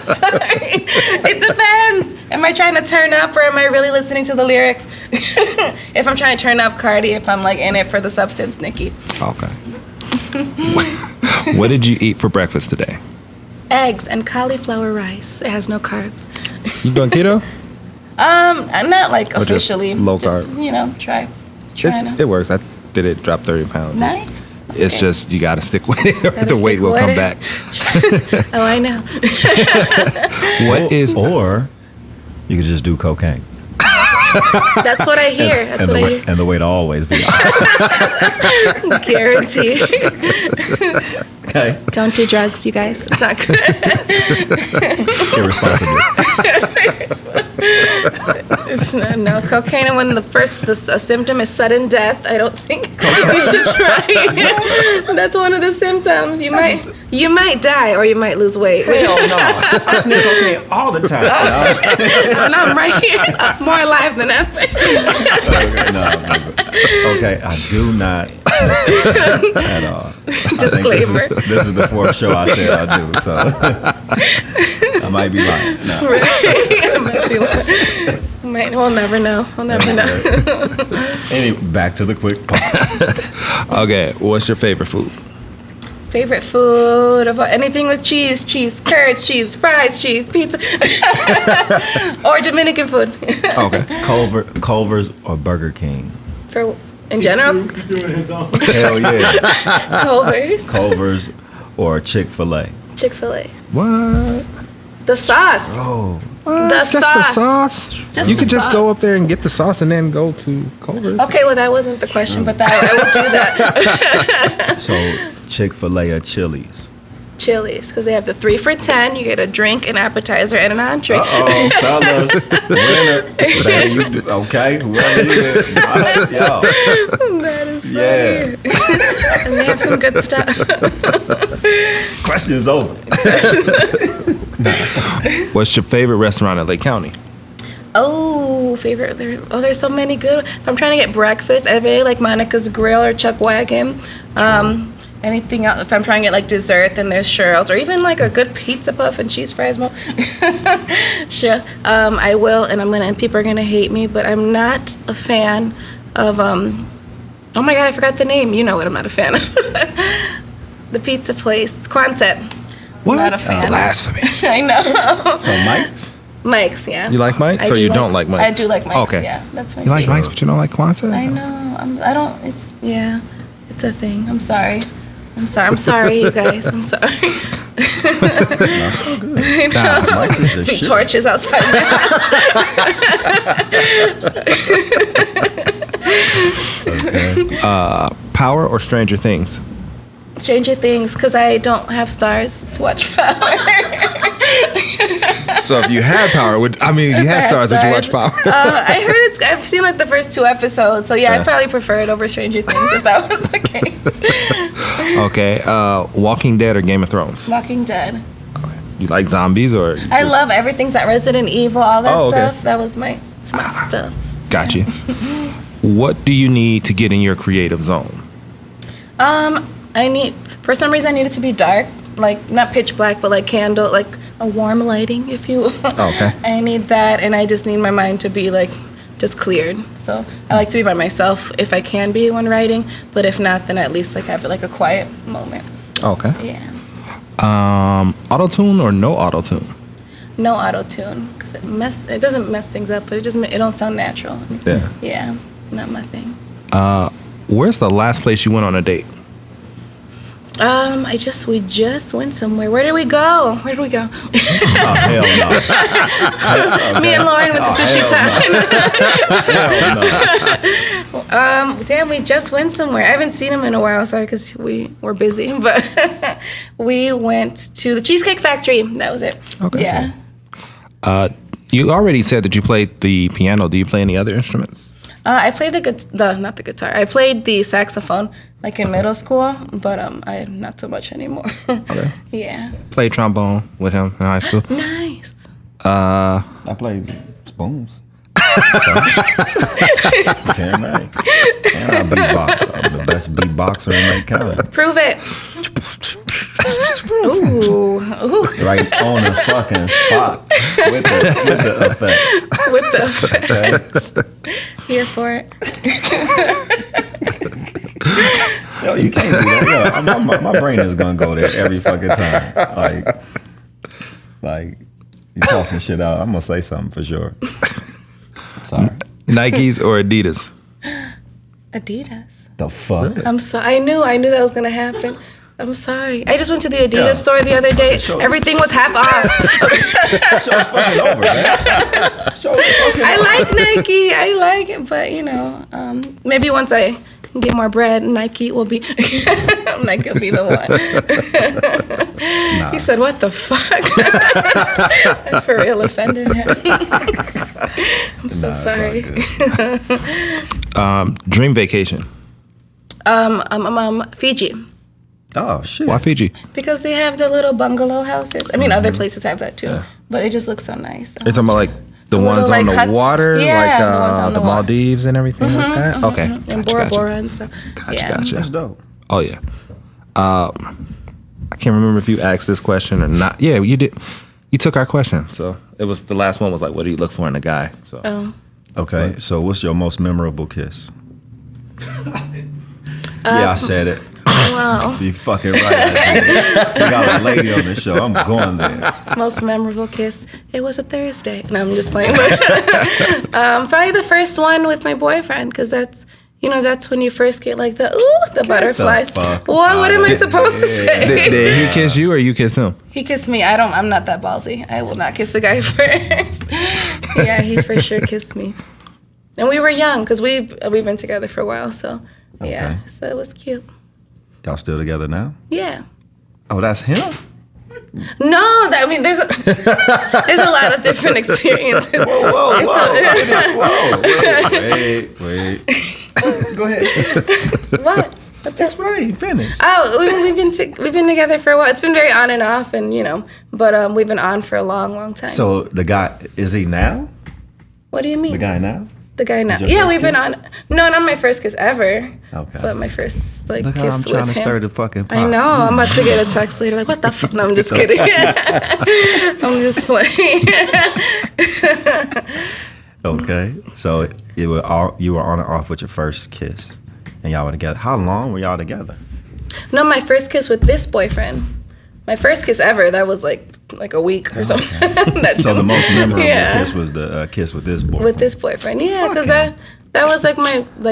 Sorry. It depends. Am I trying to turn up or am I really listening to the lyrics? If I'm trying to turn up, Cardi. If I'm like in it for the substance, Nicki. Okay. What did you eat for breakfast today? Eggs and cauliflower rice. It has no carbs. You doing keto? I'm not like Or just officially. low just, carb? You know, trying to. It works. I did it. Dropped 30 pounds. Nice. It's Okay. just you got to stick with it, or Gotta the weight stick will with come it. back. Oh, I know. What is Or you could just do cocaine. That's what I hear. That's what I hear. And the way to always be. Guaranteed. Okay. Don't do drugs, you guys. It's not good. Irresponsible. It's no cocaine. And when a symptom is sudden death, I don't think you should try it. That's one of the symptoms. You might die or you might lose weight. Hell no. I sniff cocaine all the time. And I'm right here, more alive than ever. Okay, I do not sniff at all. Disclaimer. This is the 4th show I said I do, so I might be lying. No. We'll never know. We'll never know. Back to the quick pause. okay? What's your favorite food? Favorite food of anything with cheese, curds, cheese, fries, cheese, pizza, or Dominican food. Okay. Culver's or Burger King? In general, He's doing his own. Hell yeah. Culver's, Culver's or Chick-fil-A? Chick-fil-A. What? The sauce. Oh. Just the sauce. Just You the could just sauce. go up there and get the sauce and then go to Culver's. Okay, well that wasn't the question, but I would do that. So Chick-fil-A or Chili's? Chili's, because they have the 3 for $10. You get a drink, an appetizer, and an entree. Uh-oh, fellas. Winner. There you do. Okay, whoever you is. Yo. That is funny. Yeah. And they have some good stuff. Question is over. What's your favorite restaurant in Lake County? Oh, favorite. There's so many good. If I'm trying to get breakfast, I really like Monica's Grill or Chuck Wagon. Anything else? If I'm trying to get like dessert, then there's Cheryl's, or even like a good pizza puff and cheese fries. Sure. I will, and people are gonna hate me, but I'm not a fan of oh my God, I forgot the name. You know what I'm not a fan of. The pizza place, Quonset. What? Not a fan. Blasphemy. I know. So Mike's? Mike's, yeah. You like Mike's, or you don't like Mike's? I do like Mike's. Okay. Yeah, that's my You like favorite. Mike's, but you don't like Quonset? I know. I don't. It's It's a thing. I'm sorry. I'm sorry, you guys. I'm sorry. That's so good. I know. Mike's is the Big shit. torches outside my house. Power or Stranger Things? Stranger Things, because I don't have stars to watch Power. So if you had power, you had stars, would you watch Power? I heard I've seen like the first 2 episodes, so yeah, Yeah. I'd probably prefer it over Stranger Things if that was the case. Okay. Walking Dead or Game of Thrones? Walking Dead. You like zombies or? I love everything's that Resident Evil, all that Oh, okay. stuff. That was my stuff. Got you. What do you need to get in your creative zone? For some reason I need it to be dark, like not pitch black, but like candle, like a warm lighting, if you will. Okay. I need that, and I just need my mind to be like just cleared. So I like to be by myself if I can be when writing, but if not, then at least like have like a quiet moment. Okay. Yeah. Auto-tune or no auto-tune? No auto tune, because it doesn't mess things up, but it don't sound natural. Yeah. Yeah, not my thing. Where's the last place you went on a date? We just went somewhere. Where did we go? Oh, hell no. Me and Lauren went to sushi Hell time. Damn, we just went somewhere. I haven't seen him in a while, sorry, because we were busy. But we went to the Cheesecake Factory. That was it. Okay. Yeah. You already said that you played the piano. Do you play any other instruments? I played not the guitar. I played the saxophone like in middle school, but I not so much anymore. Okay. Yeah. Played trombone with him in high school. Nice. I played spoons. Damn right. And I beatbox. I'm the best beatboxer in my county. Prove it. Ooh. Right on the fucking spot with the effect. With the effects. Here for it. Yo, you can't do that. Yo, my brain is gonna go there every fucking time. Like you tossing shit out. I'm gonna say something for sure. Sorry. Nikes or Adidas? Adidas. The fuck? I'm sorry. I knew that was gonna happen. I'm sorry. I just went to the Adidas store the other day. Everything was half off. Show's fucking over, man. Show's fucking I over. like Nike. I like it, but maybe once I get more bread, Nike will be Nike will be the one. Nah. He said, "What the fuck?" I for real offended him. I'm so Nah, it's sorry. all good. Dream vacation. Fiji. Oh shit. Why Fiji? Because they have the little bungalow houses. I mean, other places have that too, but it just looks so nice. You're talking about like the little, ones on like, the huts. water, Yeah, like the ones on the the water. Maldives and everything like that. Okay, And Bora Bora and stuff. Gotcha. That's dope. Oh yeah. I can't remember if you asked this question or not. Yeah, you did. You took our question, so it was the last one. Was like, what do you look for in a guy? So Oh. Okay, so what's your most memorable kiss? Yeah, I said it. Wow. You fucking right. I did. We got a lady on the show. I'm going there. Most memorable kiss. It was a Thursday. No, I'm just playing. But probably the first one with my boyfriend, because that's when you first get like the butterflies. fuck What am I outta supposed to here. say? did he kiss you or you kissed him? He kissed me. I'm not that ballsy. I will not kiss the guy first. Yeah, he for sure kissed me. And we were young because we've been together for a while. So yeah, Okay. so it was cute. Y'all still together now? Yeah. Oh, that's him? No, there's a lot of different experiences. Whoa. Wait. Go ahead. What? What's that? Explain. Finish. Oh, we've been together for a while. It's been very on and off, and but we've been on for a long, long time. So the guy, is he now? What do you mean? The guy now? The guy now. Is your Yeah, first we've been kiss? on. No, not my first kiss ever. Okay. But my first Look kiss how I'm with trying to him. stir the fucking pot. I know. I'm about to get a text later. Like, what the fuck? No, I'm just kidding. I'm just playing. Okay. So you were on and off with your first kiss, and y'all were together. How long were y'all together? No, my first kiss with this boyfriend. My first kiss ever. That was like a week or something. So the most memorable Yeah. kiss was the kiss with this boy. With this boyfriend, yeah, because that was like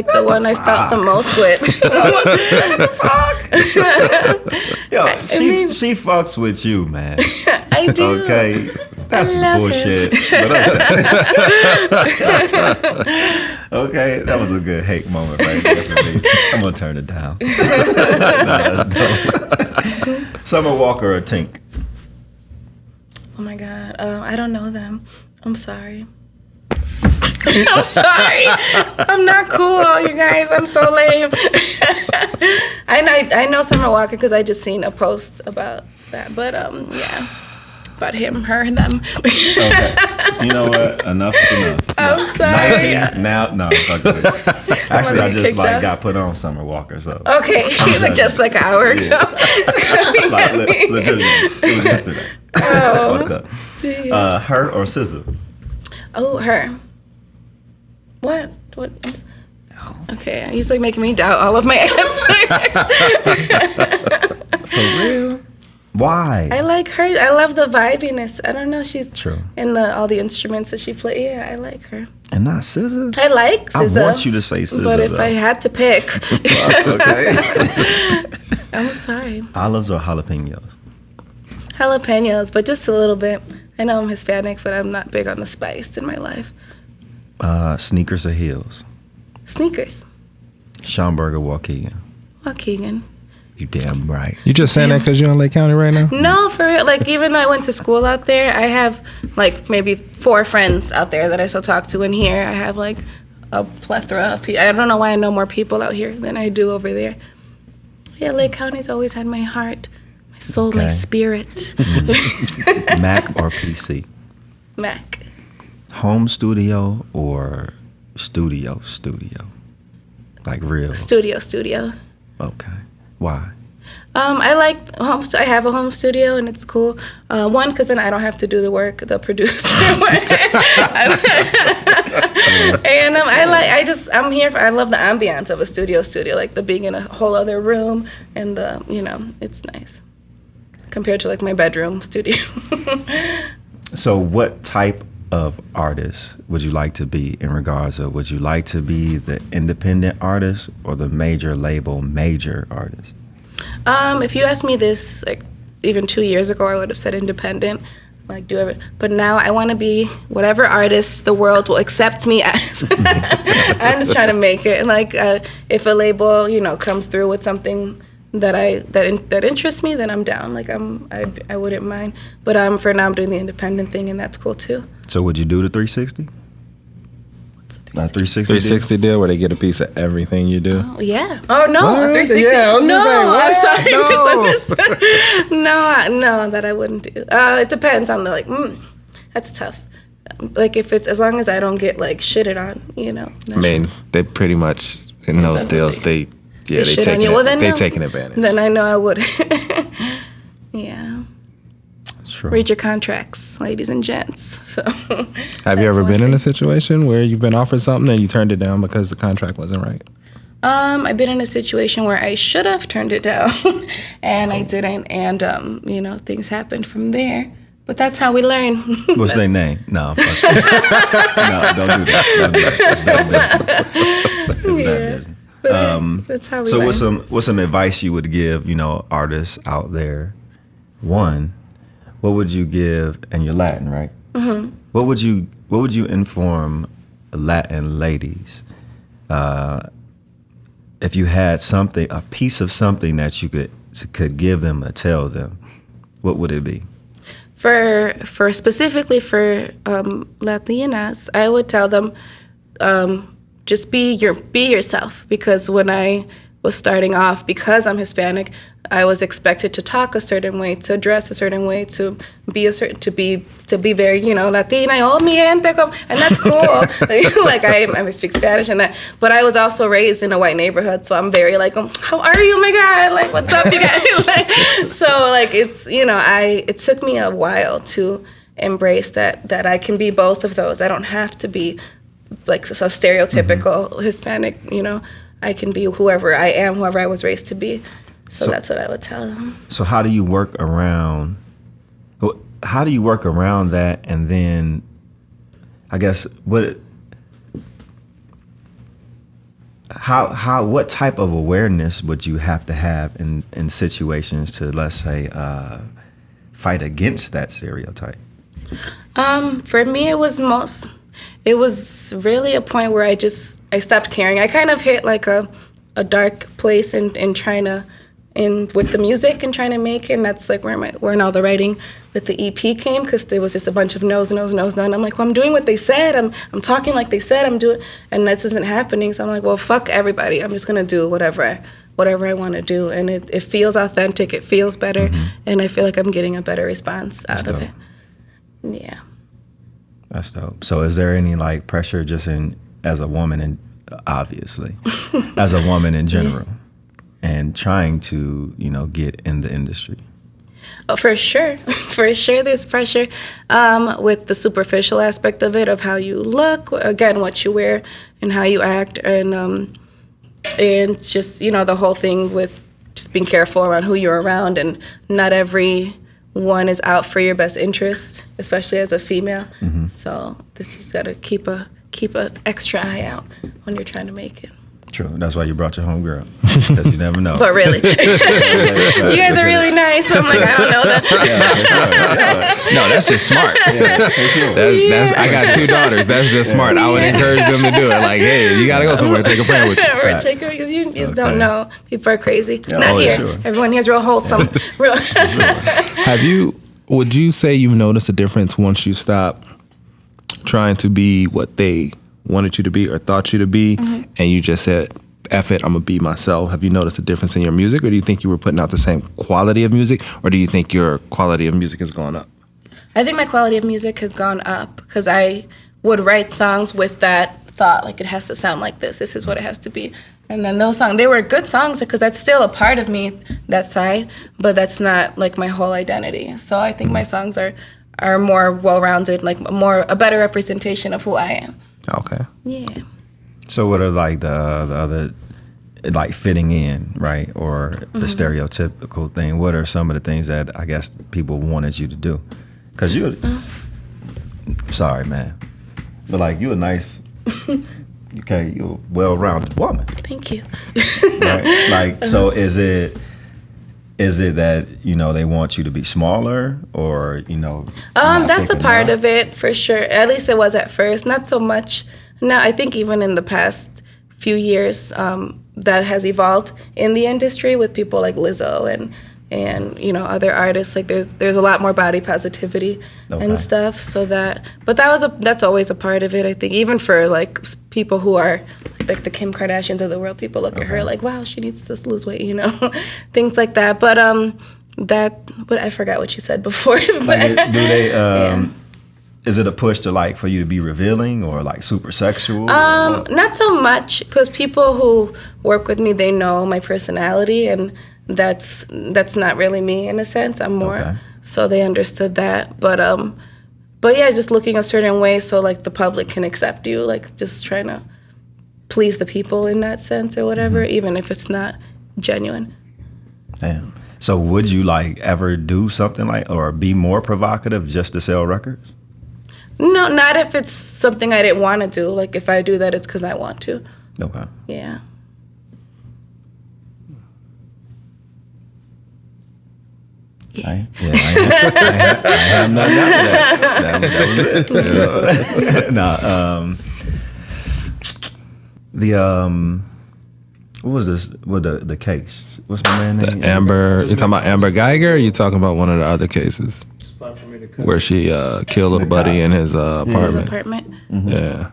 the one I felt the most with. Yo, mean- she fucks with you, man. I do. Okay, that's love bullshit. But okay, that was a good hate moment right there for me. I'm gonna turn it down. Nah, that's dope. Summer Walker or Tink? Oh my god, I don't know them. I'm sorry. I'm sorry. I'm not cool, you guys. I'm so lame. I know Summer Walker because I just seen a post about that. But yeah, about him, her, them. Okay. You know what? Enough is enough. I'm sorry. Nike, now, no, fuck it. Actually, I get just kicked out. got put on Summer Walker, so. Okay, like just like an hour ago. Like, legitimately, it was yesterday. That's fucked up. Jeez. Her or SZA? Oh, her. What? Okay, he's like making me doubt all of my answers. For real? Why? I like her. I love the vibiness. I don't know. She's True. and all the instruments that she plays. Yeah, I like her. And not SZA? I like SZA. I want you to say SZA, but if though. I had to pick, Okay. I'm sorry. Olives or jalapenos? Jalapenos, but just a little bit. I know I'm Hispanic, but I'm not big on the spice in my life. Sneakers or heels? Sneakers. Schomburg or Waukegan? Waukegan. You damn right. You just saying that because you're in Lake County right now? No, for real. Like, even though I went to school out there, I have, like, maybe 4 friends out there that I still talk to. And here, I have, like, a plethora of people. I don't know why I know more people out here than I do over there. Yeah, Lake County's always had my heart, my soul, my Okay. spirit. Mac or PC? Mac. Home studio or studio? Like real? Studio. Okay. Why? I like home. I have a home studio, and it's cool. One, because then I don't have to do the work, the producer work. And I'm here for. I love the ambiance of a studio, like the being in a whole other room, and it's nice compared to like my bedroom studio. So what type of artist would you like to be in regards of, would you like to be the independent artist or the major label major artist? If you asked me this like even 2 years ago, I would have said independent, like do everything. But now I want to be whatever artist the world will accept me as. I'm just trying to make it. And like if a label, comes through with something that interests me, then I'm down. Like I wouldn't mind. But for now I'm doing the independent thing, and that's cool too. So would you do the 360? Not 360. 360 deal where they get a piece of everything you do. Oh, yeah. Oh no, What? 360. Yeah, I was no, just saying, what? I'm sorry, misunderstood. No, that I wouldn't do. It depends on the that's tough. Like if it's as long as I don't get like shitted on, I mean, they pretty much in those deals they shit on you. Well, then no. taking advantage. Then I know I would. Yeah. True. Read your contracts, ladies and gents. So. Have you ever been in a situation where you've been offered something and you turned it down because the contract wasn't right? I've been in a situation where I should have turned it down, and I didn't, and things happened from there. But that's how we learn. What's their name? No, fuck no, don't do that. Don't do that. It's bad business. It's bad business. But that's how we learn. So what's some advice you would give, artists out there? One, what would you give, and you're Latin, right? Mm-hmm. What would you inform Latin ladies if you had a piece of something that you could give them or tell them? What would it be? For specifically for Latinas, I would tell them just be yourself, because when I was starting off, because I'm Hispanic, I was expected to talk a certain way, to dress a certain way, to be very, Latina, oh mi gente, and that's cool. Like I speak Spanish and that, but I was also raised in a white neighborhood, so I'm very like, how are you? Oh my God, like what's up, you guys? So like it's, it took me a while to embrace that I can be both of those. I don't have to be like so stereotypical Hispanic, I can be whoever I am, whoever I was raised to be. So that's what I would tell them. So how do you work around that? And then I guess what type of awareness would you have to have in situations to, let's say, fight against that stereotype? For me, it was really a point where I stopped caring. I kind of hit like a dark place in trying to, with the music and trying to make it, and that's like where all the writing with the EP came, because there was just a bunch of no's, and I'm like, well, I'm doing what they said, I'm talking like they said I'm doing, and that isn't happening. So I'm like, well, fuck everybody, I'm just gonna do whatever I want to do, and it feels authentic, it feels better, and I feel like I'm getting a better response out of it. Yeah. That's dope. So is there any like pressure just as a woman, and obviously as a woman in general, and trying to, get in the industry? Oh, for sure. For sure there's pressure with the superficial aspect of it, of how you look, again, what you wear and how you act, and just, the whole thing with just being careful around who you're around, and not everyone is out for your best interest, especially as a female. So you just got to keep an extra eye out when you're trying to make it. True. That's why you brought your homegirl, because you never know. But really, you guys are really nice. So I'm like, I don't know that. No, that's just smart. That's I got 2 daughters. That's just smart. I would encourage them to do it. Like, hey, you gotta go somewhere. Take a friend with you. Or because you just don't know. People are crazy. Not Oh, here. sure. Everyone here is real wholesome. Real. Would you say you've noticed a difference once you stop trying to be what they wanted you to be or thought you to be, and you just said, F it, I'm gonna be myself? Have you noticed a difference in your music, or do you think you were putting out the same quality of music, or do you think your quality of music has gone up? I think my quality of music has gone up because I would write songs with that thought, like it has to sound like this. This is what it has to be. And then those songs, they were good songs because that's still a part of me, that side, but that's not like my whole identity. So I think my songs are more well-rounded, like a better representation of who I am. Okay. Yeah. So what are like the other, like fitting in, right? Or the stereotypical thing? What are some of the things that I guess people wanted you to do? Because sorry, man, but like you're a nice, okay, you're a well-rounded woman. Thank you. Right? Like, so is it that, you know, they want you to be smaller, or, you know? That's a part of it for sure. At least it was at first. Not so much. No, I think even in the past few years, that has evolved in the industry with people like Lizzo and you know, other artists. Like there's a lot more body positivity and stuff. So that's always a part of it. I think even for like people who are like the Kim Kardashians of the world, people look at her like, wow, she needs to lose weight, you know, things like that. But but I forgot what you said before. Like, do they? Is it a push to like for you to be revealing or like super sexual? Not so much, because people who work with me, they know my personality, and that's not really me in a sense. I'm more so they understood that. But yeah, just looking a certain way so like the public can accept you, like just trying to please the people in that sense or whatever, even if it's not genuine. Damn. So would you like ever do something like or be more provocative just to sell records? No, not if it's something I didn't want to do. Like if I do that, it's because I want to. Okay. Yeah. I have nothing after that. That was it. What was this? What the case? What's my man name? Amber. You talking about Amber Geiger? Or you talking about one of the other cases where she killed a buddy in his apartment? His apartment. Mm-hmm. Yeah.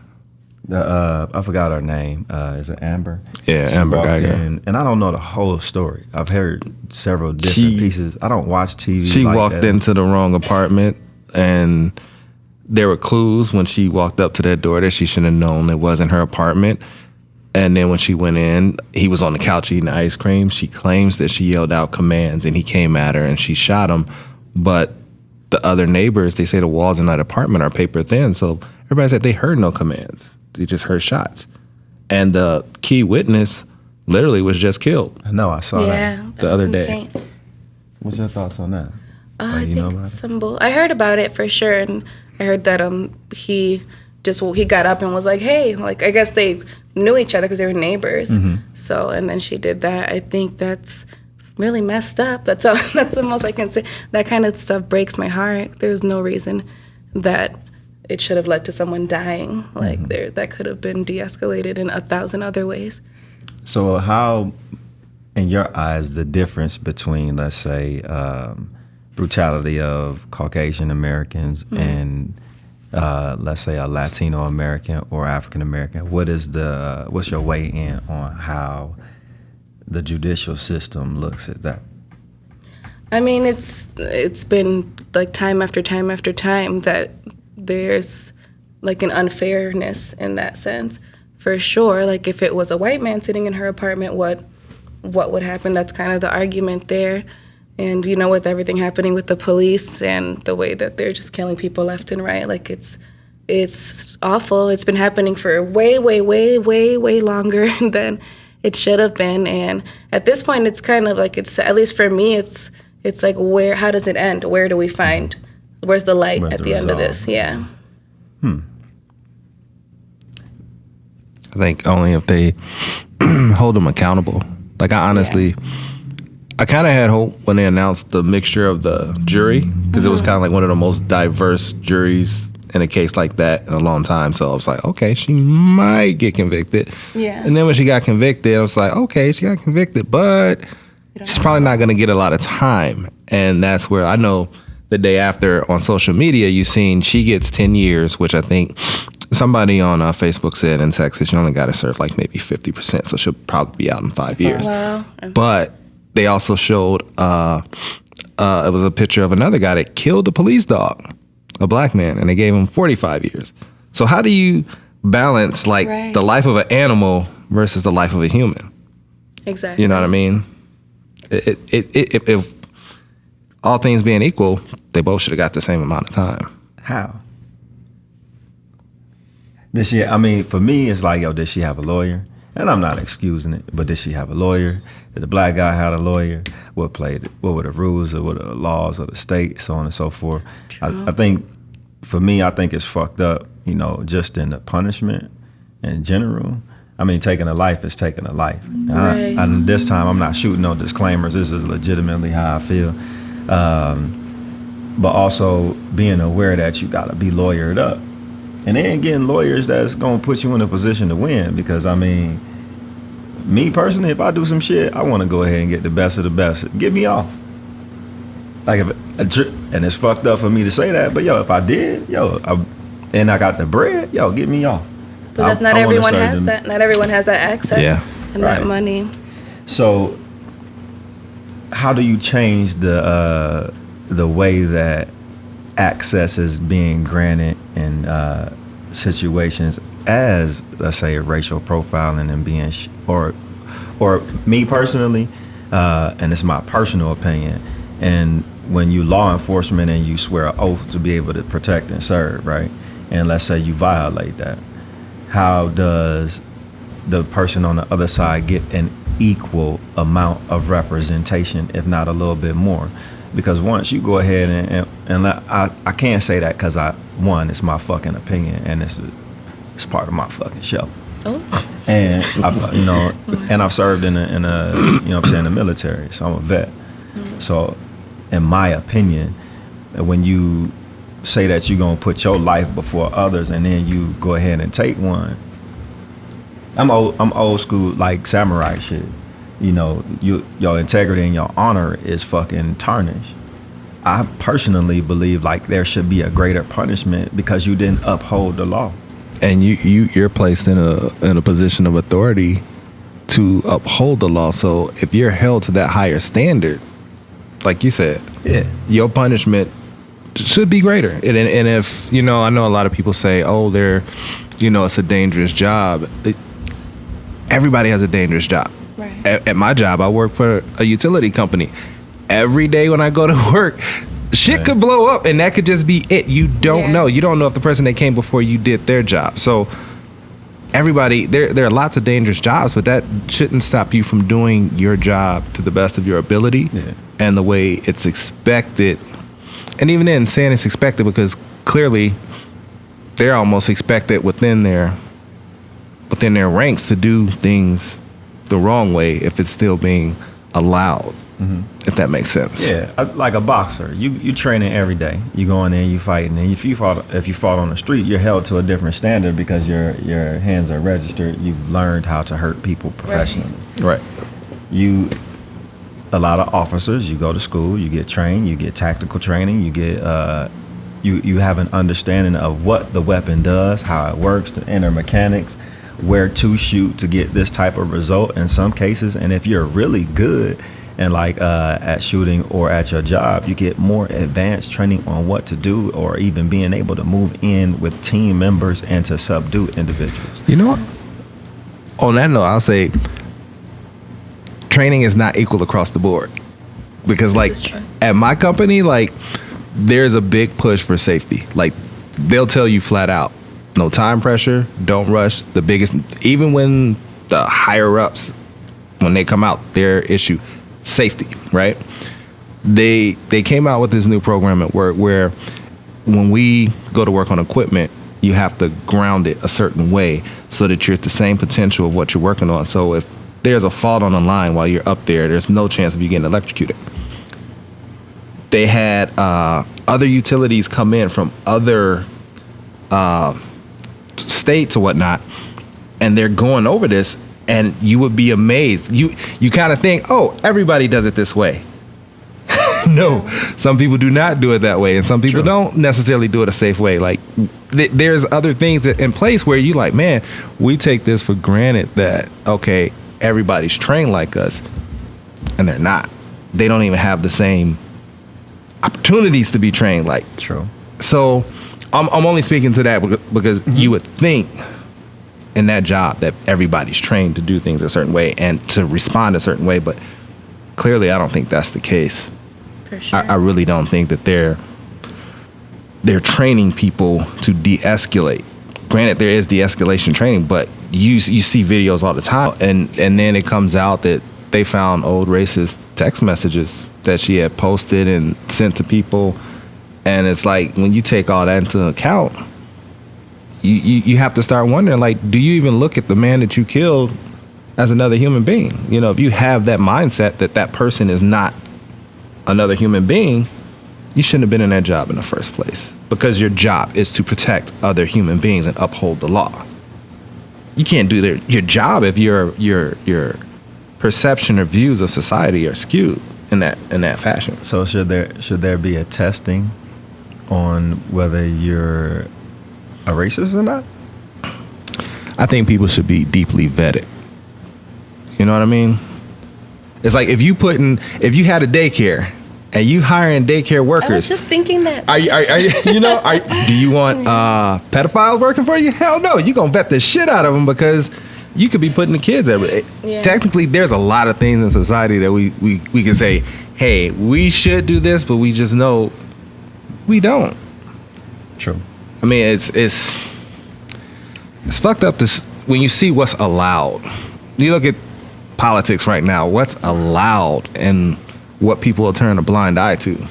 I forgot her name. Is it Amber? Yeah, she Amber Geiger. and I don't know the whole story. I've heard several different pieces. I don't watch TV. She like walked that. into the wrong apartment, and there were clues when she walked up to that door that she should have known it wasn't her apartment. And then when she went in, he was on the couch eating ice cream. She claims that she yelled out commands, and he came at her, and she shot him. But the other neighbors, they say the walls in that apartment are paper thin, so everybody said they heard no commands. They just heard shots. And the key witness literally was just killed. I know. I saw that the other day. What's your thoughts on that? I think I heard about it for sure, and I heard that he got up and was like, hey, like I guess they knew each other because they were neighbors. So and then she did that. I think that's really messed up. That's all. That's the most I can say. That kind of stuff breaks my heart. There's no reason that it should have led to someone dying. Like that could have been de-escalated in 1,000 other ways. So how, in your eyes, the difference between, let's say, brutality of Caucasian Americans and let's say a Latino American or African American, what's your weigh in on how the judicial system looks at that? I mean, it's been like time after time after time that there's like an unfairness in that sense, for sure. Like if it was a white man sitting in her apartment, what would happen? That's kind of the argument there. And you know, with everything happening with the police and the way that they're just killing people left and right, like it's awful. It's been happening for way longer than it should have been. And at this point, it's kind of like, it's, at least for me, it's like, how does it end? Where do we find, where's the light at the end of this? Yeah. I think only if they hold them accountable. Like I honestly, I kind of had hope when they announced the mixture of the jury, because it was kind of like one of the most diverse juries in a case like that in a long time. So I was like, okay, she might get convicted. Yeah. And then when she got convicted, I was like, okay, she got convicted, but she's probably not going to get a lot of time. And that's where I know the day after on social media, you seen she gets 10 years, which I think Somebody on Facebook said in Texas, you only got to serve like maybe 50%, so she'll probably be out in 5 years. Wow. But they also showed it was a picture of another guy that killed a police dog, a black man, and they gave him 45 years. So how do you balance like the life of an animal versus the life of a human? Exactly. You know what I mean? If all things being equal, they both should have got the same amount of time. How? Did she? I mean, for me, it's like, yo, did she have a lawyer? And I'm not excusing it, but did she have a lawyer? Did the black guy have a lawyer? What were the rules or what were the laws of the state, so on and so forth? I think, for me, I think it's fucked up, you know, just in the punishment in general. I mean, taking a life is taking a life. Right. And this time, I'm not shooting no disclaimers. This is legitimately how I feel. But also being aware that you got to be lawyered up. And then getting lawyers that's going to put you in a position to win. Because, I mean, me personally, if I do some shit, I want to go ahead and get the best of the best. Get me off. Like, and it's fucked up for me to say that, but, yo, if I did, and I got the bread, get me off. But not everyone has that. Not everyone has that access and that money. So, how do you change the way that access is being granted in situations as, let's say, racial profiling and being or me personally, and it's my personal opinion, and when you law enforcement and you swear an oath to be able to protect and serve, right? And let's say you violate that, how does the person on the other side get an equal amount of representation, if not a little bit more? Because once you go ahead and I can't say that because it's my fucking opinion and it's part of my fucking show. Oh. And I've served in a the military, so I'm a vet. So, in my opinion, when you say that you're gonna put your life before others and then you go ahead and take one, I'm old school, like samurai shit. You know, your integrity and your honor is fucking tarnished. I personally believe like there should be a greater punishment because you didn't uphold the law. And you're placed in a position of authority to uphold the law. So if you're held to that higher standard, like you said, your punishment should be greater. And if, I know a lot of people say, oh, it's a dangerous job. Everybody has a dangerous job. Right. At my job, I work for a utility company. Every day when I go to work, shit could blow up, and that could just be it. You don't know. You don't know if the person that came before you did their job. So everybody, there are lots of dangerous jobs, but that shouldn't stop you from doing your job to the best of your ability and the way it's expected. And even then, saying it's expected because clearly they're almost expected within their ranks to do things the wrong way if it's still being allowed. If that makes sense. Yeah, like a boxer, you training every day. You go in there, you fighting, and if you fought on the street, you're held to a different standard because your hands are registered. You've learned how to hurt people professionally. Right. A lot of officers, you go to school, you get trained, you get tactical training, you get you have an understanding of what the weapon does, how it works, the inner mechanics, where to shoot to get this type of result in some cases. And if you're really good and at shooting or at your job, you get more advanced training on what to do or even being able to move in with team members and to subdue individuals. You know what? On that note, I'll say training is not equal across the board. Because at my company, there's a big push for safety. They'll tell you flat out, no time pressure, don't rush. The biggest, even when the higher ups, when they come out, their issue, safety, right? They came out with this new program at work where when we go to work on equipment, you have to ground it a certain way so that you're at the same potential of what you're working on. So if there's a fault on the line while you're up there's no chance of you getting electrocuted. They had other utilities come in from other states or whatnot, and they're going over this, and you would be amazed. You kind of think, oh, everybody does it this way. No, some people do not do it that way, and some people don't necessarily do it a safe way. there's other things in place where you like, man, we take this for granted that, okay, everybody's trained like us, and they're not. They don't even have the same opportunities to be trained like. True. So I'm only speaking to that because you would think in that job that everybody's trained to do things a certain way and to respond a certain way, but clearly I don't think that's the case. For sure. I really don't think that they're training people to de-escalate. Granted, there is de-escalation training, but you see videos all the time, and then it comes out that they found old racist text messages that she had posted and sent to people, and it's like when you take all that into account, you have to start wondering, like, do you even look at the man that you killed as another human being? You know, if you have that mindset that person is not another human being, you shouldn't have been in that job in the first place, because your job is to protect other human beings and uphold the law. You can't do your job if your perception or views of society are skewed in that fashion. So should there be a testing on whether you're a racist or not? I think people should be deeply vetted. You know what I mean? It's like if you had a daycare and you hiring daycare workers. I was just thinking that. Do you want pedophiles working for you? Hell no. You're going to vet the shit out of them, because you could be putting the kids every. Yeah. Technically, there's a lot of things in society that we can say, hey, we should do this, but we just know we don't. True. I mean, it's fucked up when you see what's allowed. You look at politics right now, what's allowed and what people will turn a blind eye to.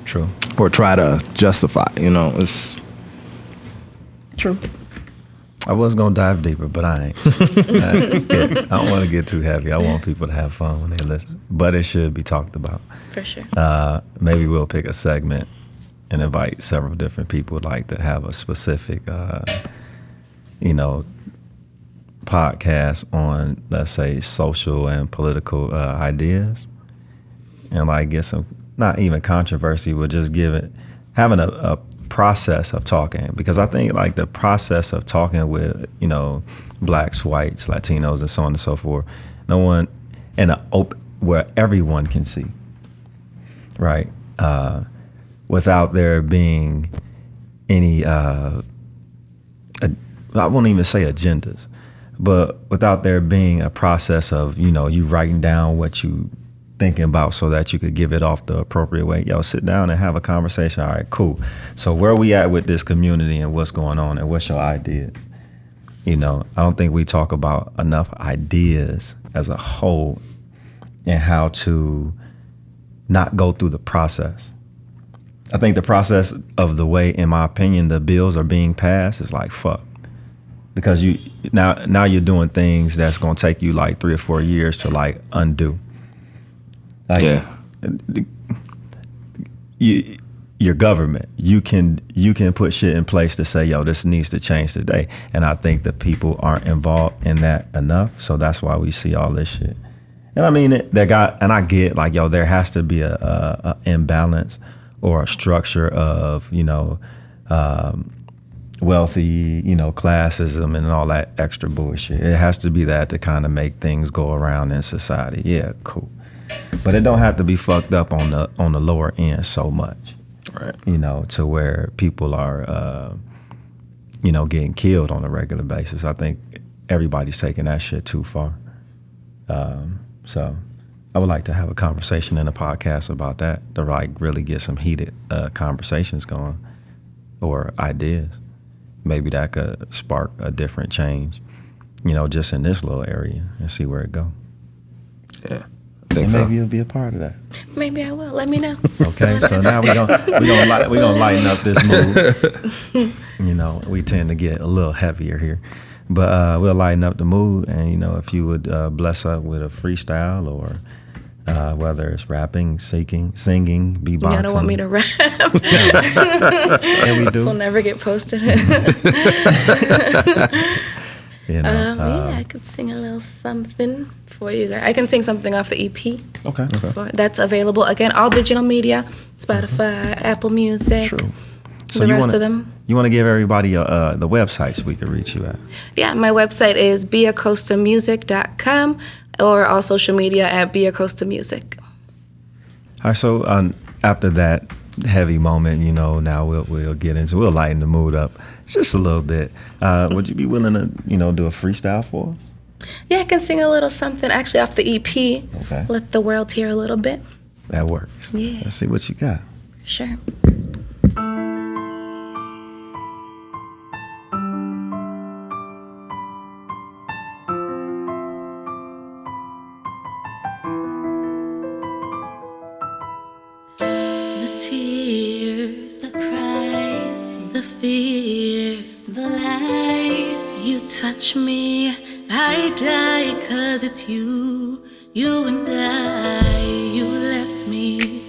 True. Or try to justify, it's true. I was gonna dive deeper, but I ain't. I don't want to get too heavy. I want people to have fun when they listen, but it should be talked about. For sure. Maybe we'll pick a segment and invite several different people who'd like to have a specific, podcast on, let's say, social and political ideas, and like get some, not even controversy, but just having a process of talking, because I think like the process of talking with blacks, whites, Latinos, and so on and so forth, no one where everyone can see, right, without there being any I won't even say agendas, but without there being a process of you writing down what you thinking about so that you could give it off the appropriate way. Sit down and have a conversation. All right, cool. So where are we at with this community and what's going on and what's your ideas? I don't think we talk about enough ideas as a whole and how to not go through the process. I think the process of the way, in my opinion, the bills are being passed is like fuck. Because now you're doing things that's gonna take you like 3 or 4 years to like undo. Like, yeah. Your government, you can put shit in place to say, this needs to change today. And I think the people aren't involved in that enough. So that's why we see all this shit. And I mean, I get like, there has to be a imbalance or a structure of, wealthy, classism and all that extra bullshit. It has to be that to kind of make things go around in society. Yeah, cool. But it don't have to be fucked up on the lower end so much, right? To where people are, getting killed on a regular basis. I think everybody's taking that shit too far. So I would like to have a conversation in a podcast about that to like really get some heated conversations going or ideas. Maybe that could spark a different change, just in this little area and see where it goes. Yeah. And maybe you'll be a part of that. Maybe I will. Let me know. Okay, so now we're gonna lighten up this mood. We tend to get a little heavier here, but we'll lighten up the mood. And if you would bless us with a freestyle, or whether it's rapping, singing, beatboxing. Y'all don't want me to rap. Yeah, we do. This will never get posted. I could sing a little something for you guys. I can sing something off the EP. Okay. That's available again, all digital media, Spotify, Apple Music. True. So the you rest wanna, of them. You want to give everybody the website so we can reach you at? Yeah, my website is biacostamusic.com or on social media at biacostamusic. All right, so after that heavy moment, now we'll get into, we'll lighten the mood up just a little bit. Would you be willing to, do a freestyle for us? Yeah, I can sing a little something actually off the EP. Okay. Let the world hear a little bit. That works. Yeah. Let's see what you got. Sure. The tears, the cries, the fears, the lies. You touch me, I die, 'cause it's you and I. You left me,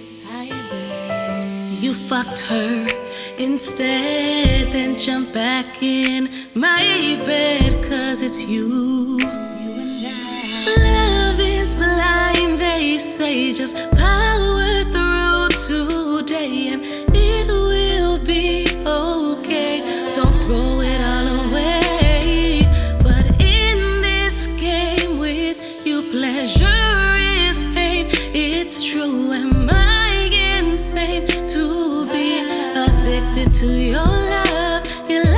you fucked her instead, then jump back in my bed, 'cause it's you and I. Love is blind, they say, just power through today and it will be okay. Don't throw it all away. But in this game with you, pleasure is pain. It's true, am I insane to be addicted to your love, your love?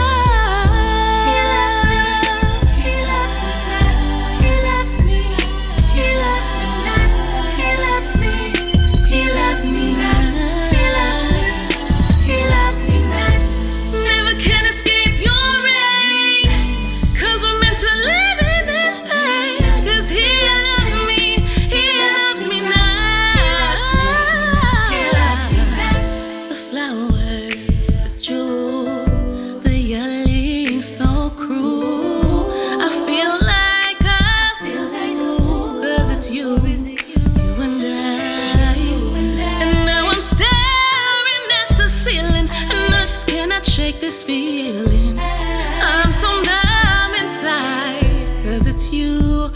This feeling, I'm so numb inside, 'cause it's you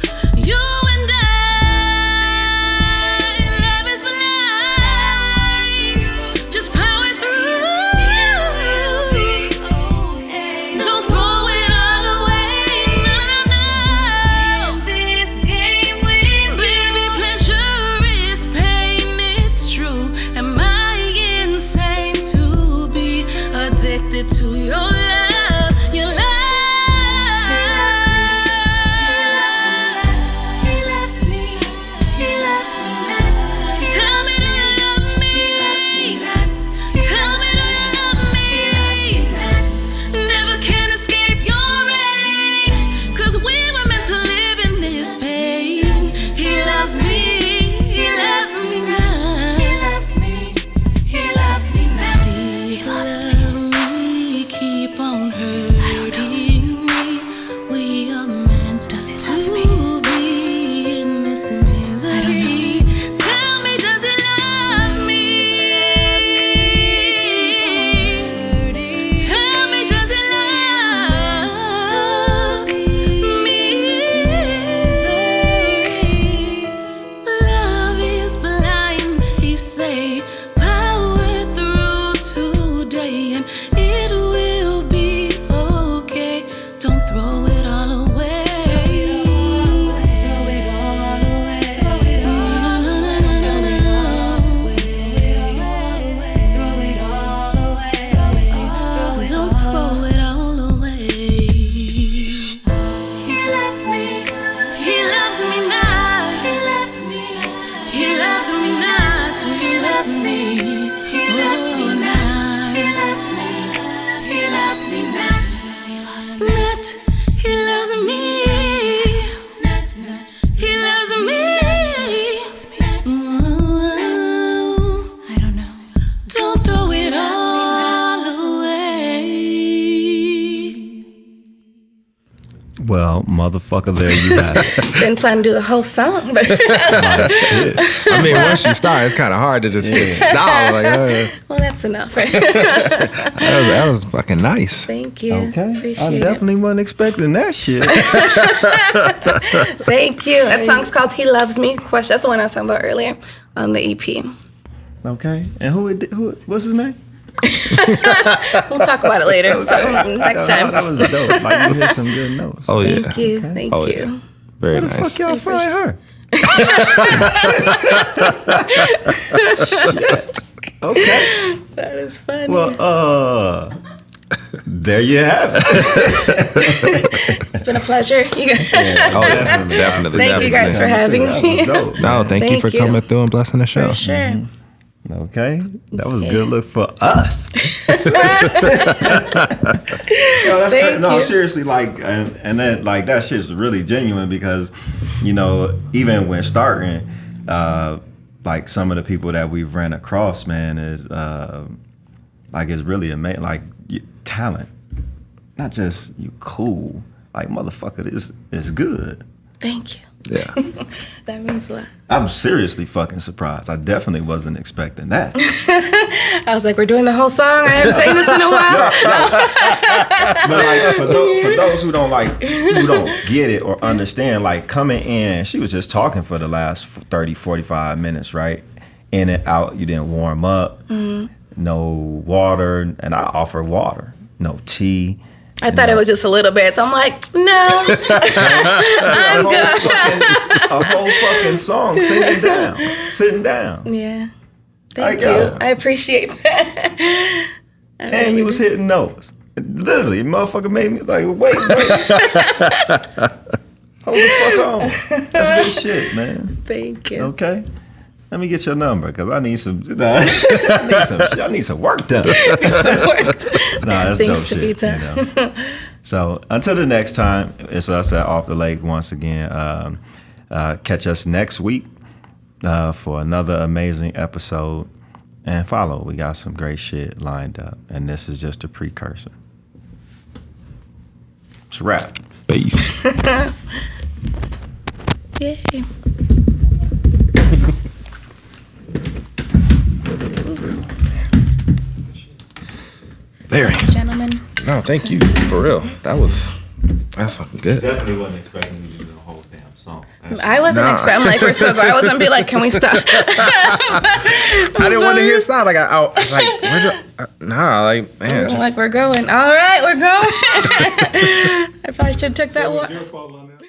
and I. Love is blind, just power through. Don't throw it all away, no, no, no. This game with baby, pleasure is pain, it's true. Am I insane to be addicted to your love, your love? He loves me, he loves me not. Tell me, do you love me? Tell me, do you love me? Never can escape your rain, 'cause we were meant to live in this pain. He loves me, he loves me not. He loves me, he loves me not. He loves me. Keep on hurting me. We are meant to be in this misery. Tell me, does he love me? Tell me, does he love me? Love is blind, they say. Power through today and it will be okay. Don't throw it all away. Throw it all away. Throw it all away. Throw it all away. Don't throw it all away. He loves me. He loves me not. He loves me. He loves me not. Do you love me? He loves me not. He loves me. He loves me not. Not. He loves me. Not. He loves me. Ooh, I don't know. Don't throw it all away. Well, motherfucker, there you got it. Didn't plan to do the whole song, but I mean, once you start, it's kind of hard to just stop. Like, well, that's enough, right? that was fucking nice. Thank you. Okay. Appreciate I definitely wasn't expecting that shit. it. Thank you. That song's called He Loves Me. That's the one I was talking about earlier on the EP. Okay. And who what's his name? We'll talk about it later. Next time. That was dope. Like, you hit some good notes. Oh yeah. Thank you. Thank Oh, you. yeah. Very Where the nice. fuck y'all find her? Shit. Okay. That is funny. Well, there you have it. It's been a pleasure. You guys. Oh yeah, definitely. Thank you guys for having That me. was dope. No, thank you Thank for you. coming through and blessing the show. For sure. Okay, that was a Yeah. good look for us. Yo, that's Thank no, you. seriously, like, and then like that shit's really genuine because, you know, even when starting, like some of the people that we've ran across, man, is like it's really amazing, like talent, not just you cool, like motherfucker, this is good. Thank you. Yeah. That means a lot. I'm seriously fucking surprised. I definitely wasn't expecting that. I was like, we're doing the whole song. I haven't sang this in a while. But like for those who don't get it or understand, like coming in, she was just talking for the last 30, 45 minutes, right? In and out, you didn't warm up, no water, and I offer water, no tea. I thought it was just a little bit. So I'm like, no, I'm good. A whole fucking song sitting down. Yeah. Thank I you. got it. I appreciate that. And you was hitting notes. Literally, motherfucker made me like, wait. Hold the fuck on. That's good shit, man. Thank you. Okay. Let me get your number because I need some. I need some work done. Some work. That's Things dope to be shit, done. you know. So until the next time, it's us at Off the Lake once again. Catch us next week for another amazing episode. And follow. We got some great shit lined up. And this is just a precursor. It's a wrap. Peace. Yay. Very. Thanks, gentlemen. No, thank you. For real. That's fucking good. Definitely wasn't expecting you to do the whole damn song. I wasn't Nah. expecting. I'm like, we're still going. I wasn't be like, can we stop? I didn't want to hear stop. Like I was like, like man, I'm like, we're going. All right, we're going. I probably should have took that one. Your fault on that.